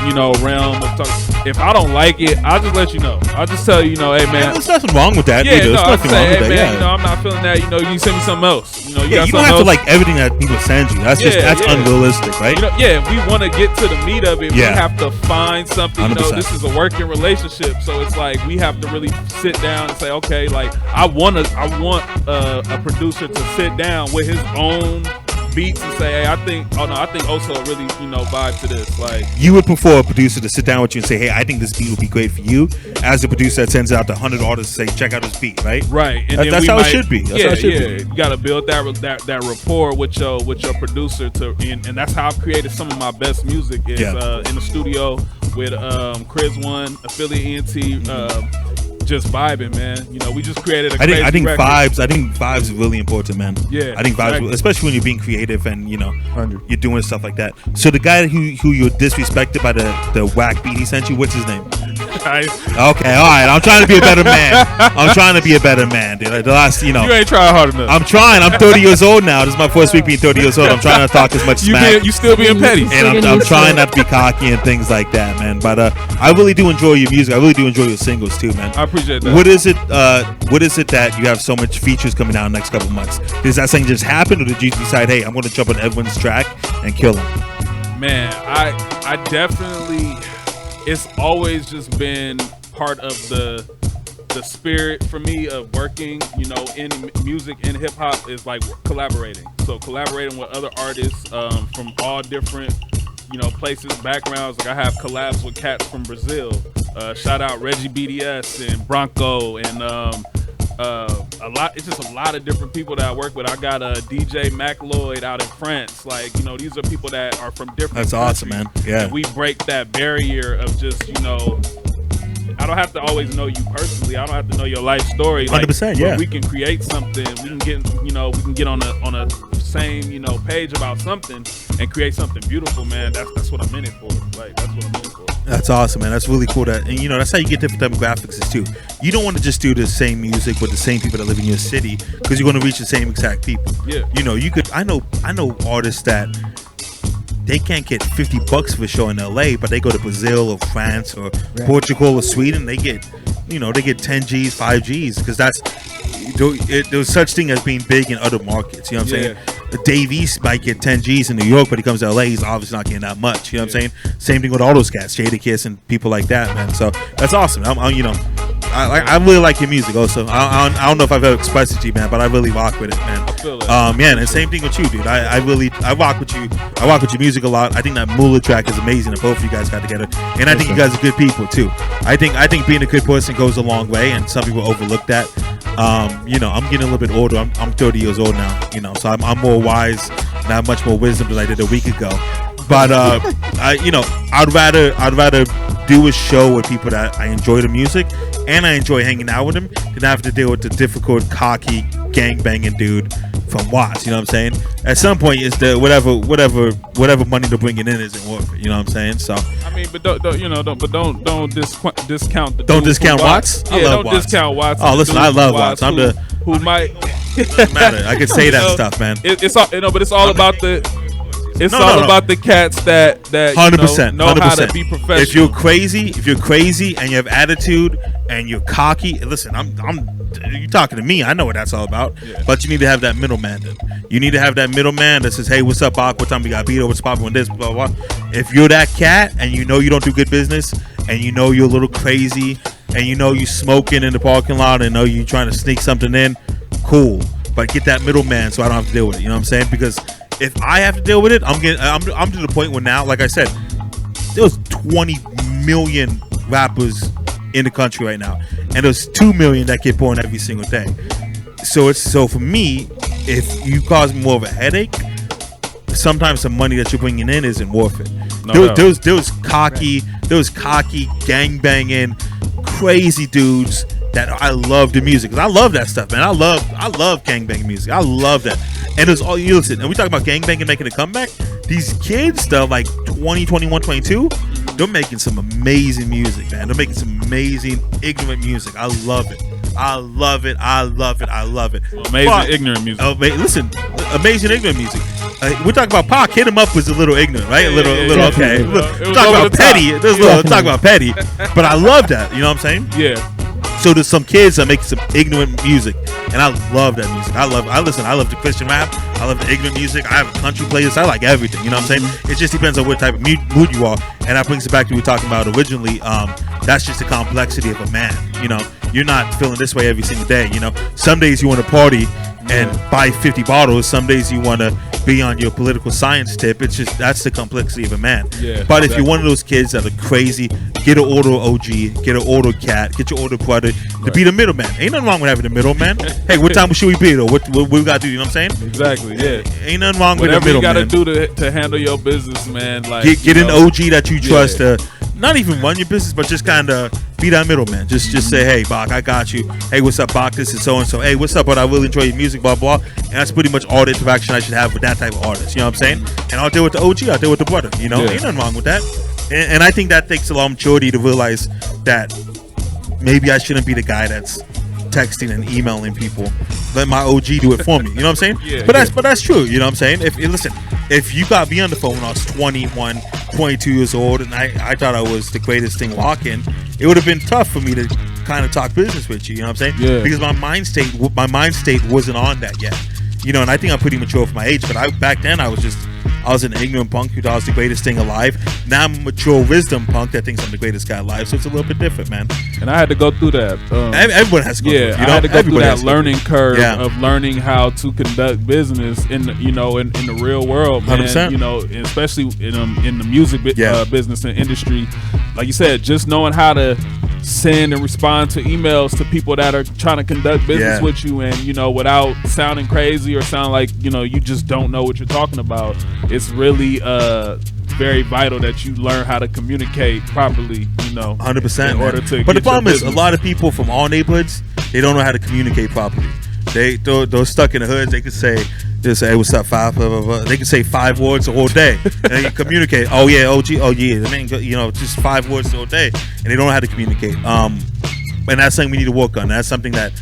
you know, realm of talk, if I don't like it, I'll just let you know. I'll just tell you, you know, hey man, yeah, there's nothing wrong with that. Yeah, either. No, I'll say, hey man, yeah. you know, I'm not feeling that. You know, you send me something else. You know, you don't have to like everything that people send you. That's that's unrealistic, right? You know, if we want to get to the meat of it, we have to find something. 100%. You know, this is a working relationship, so it's like we have to really sit down and say, okay, like I want a producer to sit down with his own beats and say, hey, I think Oso really, you know, vibe to this. Like, you would prefer a producer to sit down with you and say, hey, I think this beat would be great for you, as a producer that sends out to 100 artists to say, check out this beat, right? Right. And that's how it should be. That's how it should be. You got to build that rapport with your producer and that's how I've created some of my best music is in the studio with Chris One, Affiliate ENT, just vibing, man. You know, we just created a crazy record. I think vibes is really important, man. Yeah, I think vibes, especially when you're being creative and, you know, you're doing stuff like that. So the guy who you're disrespected by the whack beat he sent you, what's his name? Okay, all right. I'm trying to be a better man. Dude. Like the last, you know, you ain't trying hard enough. I'm trying. I'm 30 years old now. This is my first week being 30 years old. I'm trying to talk as much smack. You still being petty, and I'm trying not to be cocky and things like that, man. But I really do enjoy your music. I really do enjoy your singles too, man. I appreciate that. What is it that you have so much features coming out in the next couple months? Is that something just happened, or did you decide, hey, I'm going to jump on everyone's track and kill them? Man, I definitely. It's always just been part of the spirit for me of working, you know, in music and hip hop is like collaborating. So collaborating with other artists from all different, you know, places, backgrounds. Like I have collabs with cats from Brazil. Shout out Reggie BDS and Bronco and a lot. It's just a lot of different people that I work with. I got a DJ Mac Lloyd out in France. Like, you know, these are people that are from different. That's awesome, man. Yeah. And we break that barrier of just, you know, I don't have to always know you personally. I don't have to know your life story. 100%. Yeah. We can create something. We can get on a same, you know, page about something and create something beautiful, man. That's what I'm in it for. Like, that's what I'm in it for. That's awesome, man. That's really cool. And, you know, that's how you get different demographics too. You don't want to just do the same music with the same people that live in your city, because you're going to reach the same exact people. Yeah. You know, you could. I know artists that they can't get $50 for a show in LA, but they go to Brazil or France or Portugal or Sweden. They get 10 G's, 5 G's, because there's such thing as being big in other markets. You know what I'm saying? Dave East might get 10 G's in New York, but he comes to LA, he's obviously not getting that much. You know what I'm saying? Same thing with all those cats, Jadakiss and people like that, man. So that's awesome. I really like your music also. I don't know if I've ever expressed it to you, man, but I really rock with it, man. I feel it. Man, and same thing with you, dude. I rock with you. I rock with your music a lot. I think that Moolah track is amazing that both of you guys got together. And I think you guys are good people too. I think being a good person goes a long way, and some people overlook that. You know, I'm getting a little bit older. I'm 30 years old now, you know, so I'm more wise and I have much more wisdom than I did a week ago. But I'd rather do a show with people that I enjoy the music and I enjoy hanging out with them than have to deal with the difficult, cocky, gangbanging dude from watts. You know what I'm saying? At some point, it's the whatever money they're bringing in isn't worth it. You know what I'm saying? So I mean, but don't discount the don't discount watts. Yeah, don't watts. Discount watts. Oh, listen, I love watts. I'm the who might matter. I can say that stuff, man. It's all but it's all about the. It's all about the cats that 100%, know how to be professional. If you're crazy and you have attitude and you're cocky, listen, you talking to me. I know what that's all about. Yeah. But you need to have that middleman. Then you need to have that middleman that says, "Hey, what's up, Baca? What time we got beat? What's popping with this?" Blah, blah, blah. If you're that cat and you know you don't do good business and you know you're a little crazy and you know you smoking in the parking lot and know you trying to sneak something in, cool. But get that middleman so I don't have to deal with it. You know what I'm saying? Because if I have to deal with it, I'm to the point where now, like I said, there's 20 million rappers in the country right now, and there's 2 million that get born every single day. So for me, if you cause me more of a headache, sometimes the money that you're bringing in isn't worth it. There was cocky gang banging, crazy dudes that I love the music, because I love that stuff, man. I love gangbang music. I love that. And it's all, you listen, and we talk about gangbanging making a comeback. These kids that are like 20, 21, 22, they're making some amazing music, man. They're making some amazing ignorant music. I love it. I love it. Amazing ignorant music. Listen, amazing ignorant music. We're talking about Pac. Hit him up was a little ignorant, right? A little okay. Talk about petty. Talk about petty. But I love that. You know what I'm saying? Yeah. So there's some kids that make some ignorant music, and I love that music. I love the Christian rap. I love the ignorant music. I have a country playlist. I like everything. You know what I'm saying? It just depends on what type of mood you are, and that brings it back to what we were talking about originally. That's just the complexity of a man. You know, you're not feeling this way every single day. You know, some days you want to party and buy 50 bottles. Some days you want to be on your political science tip. It's just, that's the complexity of a man. Yeah, but if you're one of those kids that are crazy, get an older OG, get an older cat, get your older brother to be the middleman. Ain't nothing wrong with having a middleman. Hey, what time should we be though? What we got to do? You know what I'm saying? Exactly. Yeah. Ain't nothing wrong with a middleman. Whatever you got to do to handle your business, man. Like get an OG that you trust to not even run your business, but just kind of be that middleman. Just say, hey, Bac, I got you. Hey, what's up, Bac? This is so and so. Hey, what's up? But I really enjoy your music, blah blah. And that's pretty much all the interaction I should have with that type of artist. You know what I'm saying? And I'll deal with the OG. I'll deal with the brother. You know, ain't nothing wrong with that. And I think that takes a lot of maturity to realize that maybe I shouldn't be the guy that's texting and emailing people. Let my OG do it for me. You know what I'm saying? But that's true. You know what I'm saying? If you got me on the phone when I was 21, 22 years old, and I thought I was the greatest thing walking, it would have been tough for me to kind of talk business with you. You know what I'm saying? Yeah. Because my mind state wasn't on that yet. You know, and I think I'm pretty mature for my age. But back then I was an ignorant punk who thought I was the greatest thing alive. Now I'm a mature wisdom punk that thinks I'm the greatest guy alive. So it's a little bit different, man. And I had to go through that. Everyone has to go through it. I had to go through that learning curve of learning how to conduct business in the real world, man. 100%. You know, especially in the music business and industry. Like you said, just knowing how to send and respond to emails to people that are trying to conduct business with you, and without sounding crazy or sound like you just don't know what you're talking about. It's really very vital that you learn how to communicate properly. 100%. In order to. But the problem is, a lot of people from all neighborhoods, they don't know how to communicate properly. They're stuck in the hoods. They could say, just say, hey, what's up, five, blah, blah, blah. They can say 5 words the whole day, and they can communicate. Oh yeah, OG, oh yeah, I mean, just 5 words the whole day, and they don't know how to communicate. And that's something we need to work on. That's something that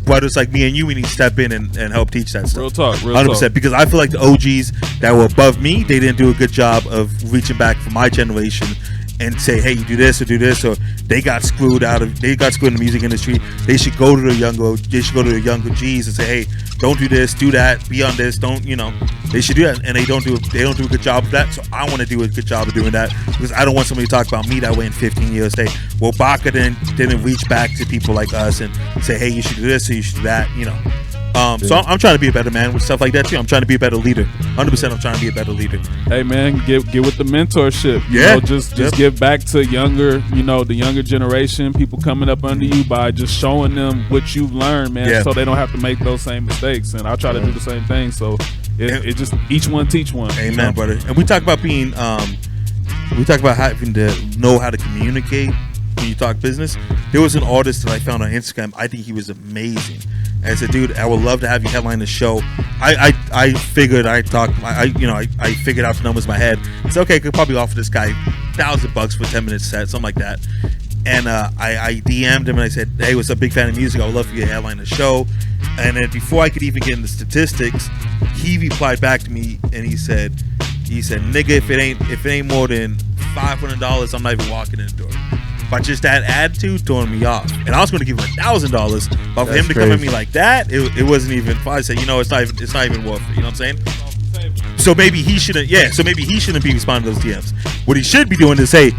brothers like me and you, we need to step in and help teach that stuff. Real talk, 100%. Because I feel like the OGs that were above me, they didn't do a good job of reaching back for my generation and say, hey, you do this, or they got screwed in the music industry. They should go to the younger G's and say, hey, don't do this, do that, be on this, they should do that, and they don't do a good job of that. So I want to do a good job of doing that, because I don't want somebody to talk about me that way in 15 years. Say, well, Baca didn't reach back to people like us and say, hey, you should do this or you should do that, So I'm trying to be a better man with stuff like that too. I'm trying to be a better leader. 100%. I'm trying to be a better leader. Hey man, get with the mentorship. Just give back to the younger generation, people coming up under you, by just showing them what you've learned, man, so they don't have to make those same mistakes. And I try to do the same thing. So it just each one teach one. Amen, brother. And we talk about being, we talk about having to know how to communicate when you talk business. There was an artist that I found on Instagram. I think he was amazing. and I said, dude, I would love to have you headline the show. I figured I figured out the numbers in my head. I said, okay, I could probably offer this guy $1,000 for a 10-minute set, something like that. And I DM'd him and I said, hey, what's up, big fan of music, I would love for you to headline the show. And then before I could even get into statistics, he replied back to me and he said, nigga, if it ain't more than $500, I'm not even walking in the door. But just that attitude throwing me off. And I was going to give him $1,000, but for him to come at me like that, it wasn't even. I said, it's not even worth it. You know what I'm saying? So maybe he shouldn't. Yeah. So maybe he shouldn't be responding to those DMs. What he should be doing is say,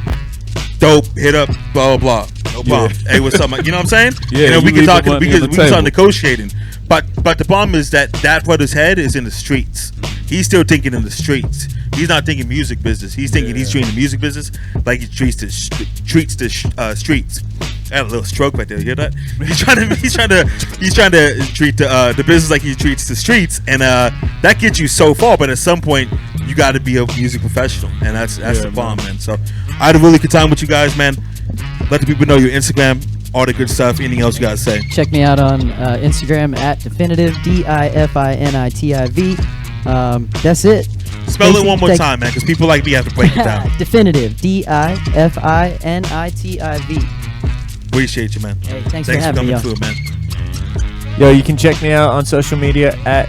dope, hit up, blah blah blah. No problem. Hey, what's up? You know what I'm saying? Yeah. And we can talk. We can start negotiating. But the problem is that brother's head is in the streets. He's still thinking in the streets. He's not thinking music business. He's thinking he's treating the music business like he treats the streets. I had a little stroke right there. You hear that? He's trying to treat the business like he treats the streets, and that gets you so far. But at some point, you got to be a music professional, and that's the bomb, man. So I had a really good time with you guys, man. Let the people know your Instagram, all the good stuff. Anything else you got to say? Check me out on Instagram at Difinitiv Difinitiv. That's it. Spell it one more time, man, because people like me have to break it down. Difinitiv, Difinitiv. Appreciate you, man. Hey, thanks for having me. Through, man. Yo, you can check me out on social media at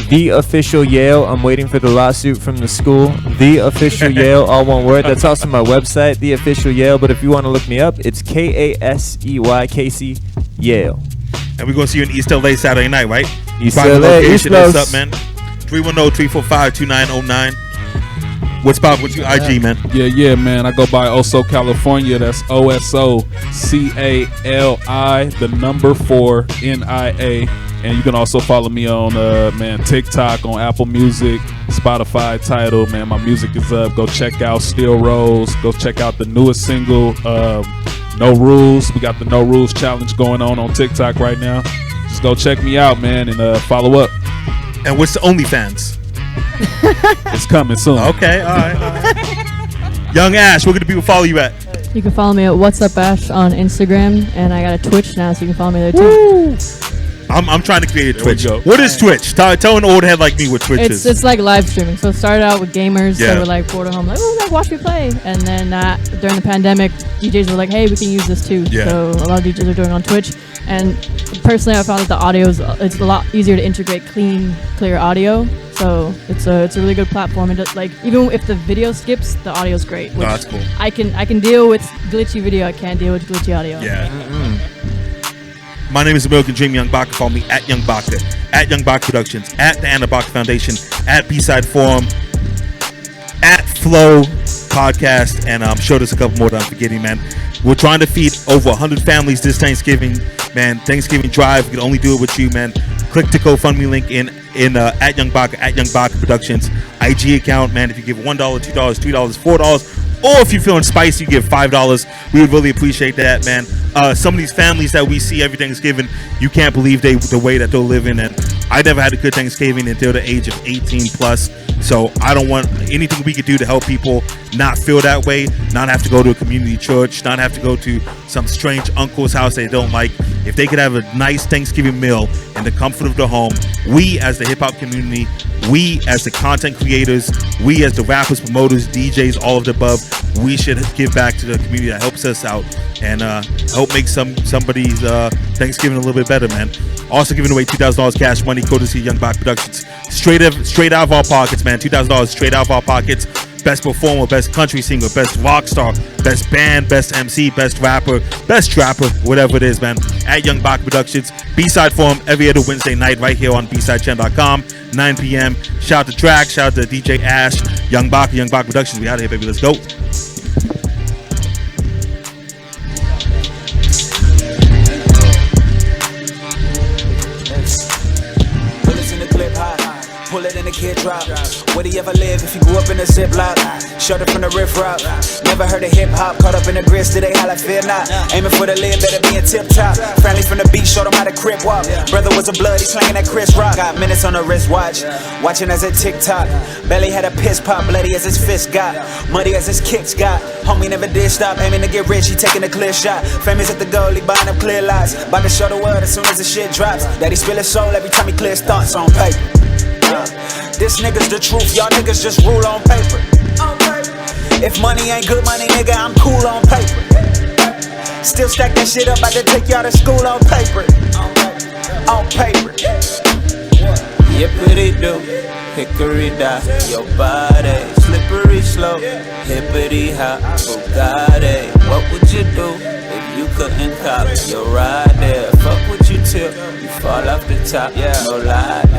The Official Yale. I'm waiting for the lawsuit from the school. The Official Yale, all one word. That's also my website, The Official Yale. But if you want to look me up, it's Kasey, Kasey Yale. And we're going to see you in East LA Saturday night, right? East LA, East Los. What's up, man? 310-345-2909. What's Bob? What's your IG, man? Yeah, man. I go by Oso California. That's OSOCALI, the number 4NIA. And you can also follow me on TikTok, on Apple Music, Spotify, Tidal. Man, my music is up. Go check out Still Rose. Go check out the newest single, No Rules. We got the No Rules challenge going on TikTok right now. Just go check me out, man, and follow up. And what's the OnlyFans? It's coming soon. Okay, all right. Young Ash, where can the people follow you at? You can follow me at What's Up Ash on Instagram, and I got a Twitch now, so you can follow me there too. I'm trying to create a Twitch. What is Twitch? Tell an old head like me what Twitch is. It's like live streaming. So it started out with gamers that were like bored at home, like, oh, watch me play. And then during the pandemic, DJs were like, hey, we can use this too. Yeah. So a lot of DJs are doing it on Twitch. And personally, I found that the audio it's a lot easier to integrate clear audio. So it's a really good platform. And like even if the video skips, the audio's great. Oh, that's cool. I can deal with glitchy video. I can't deal with glitchy audio. Yeah. My name is American Dream YoungBaca. Follow me at YoungBaca, at YoungBaca Productions, at the Anna Baca Foundation, at BSide Forum, at Flow Podcast, and I'm sure there's a couple more that I'm forgetting, man. We're trying to feed over 100 families this Thanksgiving, man. Thanksgiving drive. We can only do it with you, man. Click the GoFundMe link in at YoungBaca, at YoungBaca Productions IG account, man. If you give $1, $2, $3, $4, or if you're feeling spicy, you give $5. We would really appreciate that, man. Some of these families that we see every Thanksgiving, you can't believe the way that they're living. And I never had a good Thanksgiving until the age of 18 plus. So I don't want anything we could do to help people not feel that way, not have to go to a community church, not have to go to some strange uncle's house they don't like. If they could have a nice Thanksgiving meal in the comfort of their home, we as the hip-hop community, we as the content creators, we as the rappers, promoters, DJs, all of the above, we should give back to the community that helps us out and help make somebody's Thanksgiving a little bit better, man. Also giving away $2,000 cash money, courtesy of YoungBaca Productions. Straight out of our pockets, man. $2,000 straight out of our pockets. Best performer, best country singer, best rock star, best band, best MC, best rapper, best trapper, whatever it is, man. At YoungBaca Productions. BSide Forum every other Wednesday night right here on BSideChannel.com, 9 p.m. Shout out to Drakk, shout out to DJ Ash, YoungBaca Productions. We out of here, baby. Let's go. pull it in the kid drop. Would he ever live if he grew up in a ziplock? Shut up from the riff rock. Never heard of hip hop, caught up in the grist, did they holla, fear not. Aiming for the lid, better be in tip top. Friendly from the beach, showed him how to crip walk. Brother was a blood, he slanging that Chris Rock. Got minutes on the wristwatch, watching as it tick tock. Belly had a piss pop, bloody as his fist got. Muddy as his kicks got. Homie never did stop, aiming to get rich, he taking a clear shot. Famous at the goal, he buying up clear lots. About to show the world as soon as the shit drops. That he spill his soul every time he clears thoughts on paper. This nigga's the truth, y'all niggas just rule on paper. If money ain't good money, nigga, I'm cool on paper. Still stack that shit up, I can take y'all to school on paper. On paper. Yippity do, hickory dock, your body slippery slope, hippity hop, Bugatti. What would you do if you couldn't cop your ride there? Fuck what you tip, you fall off the top, no lie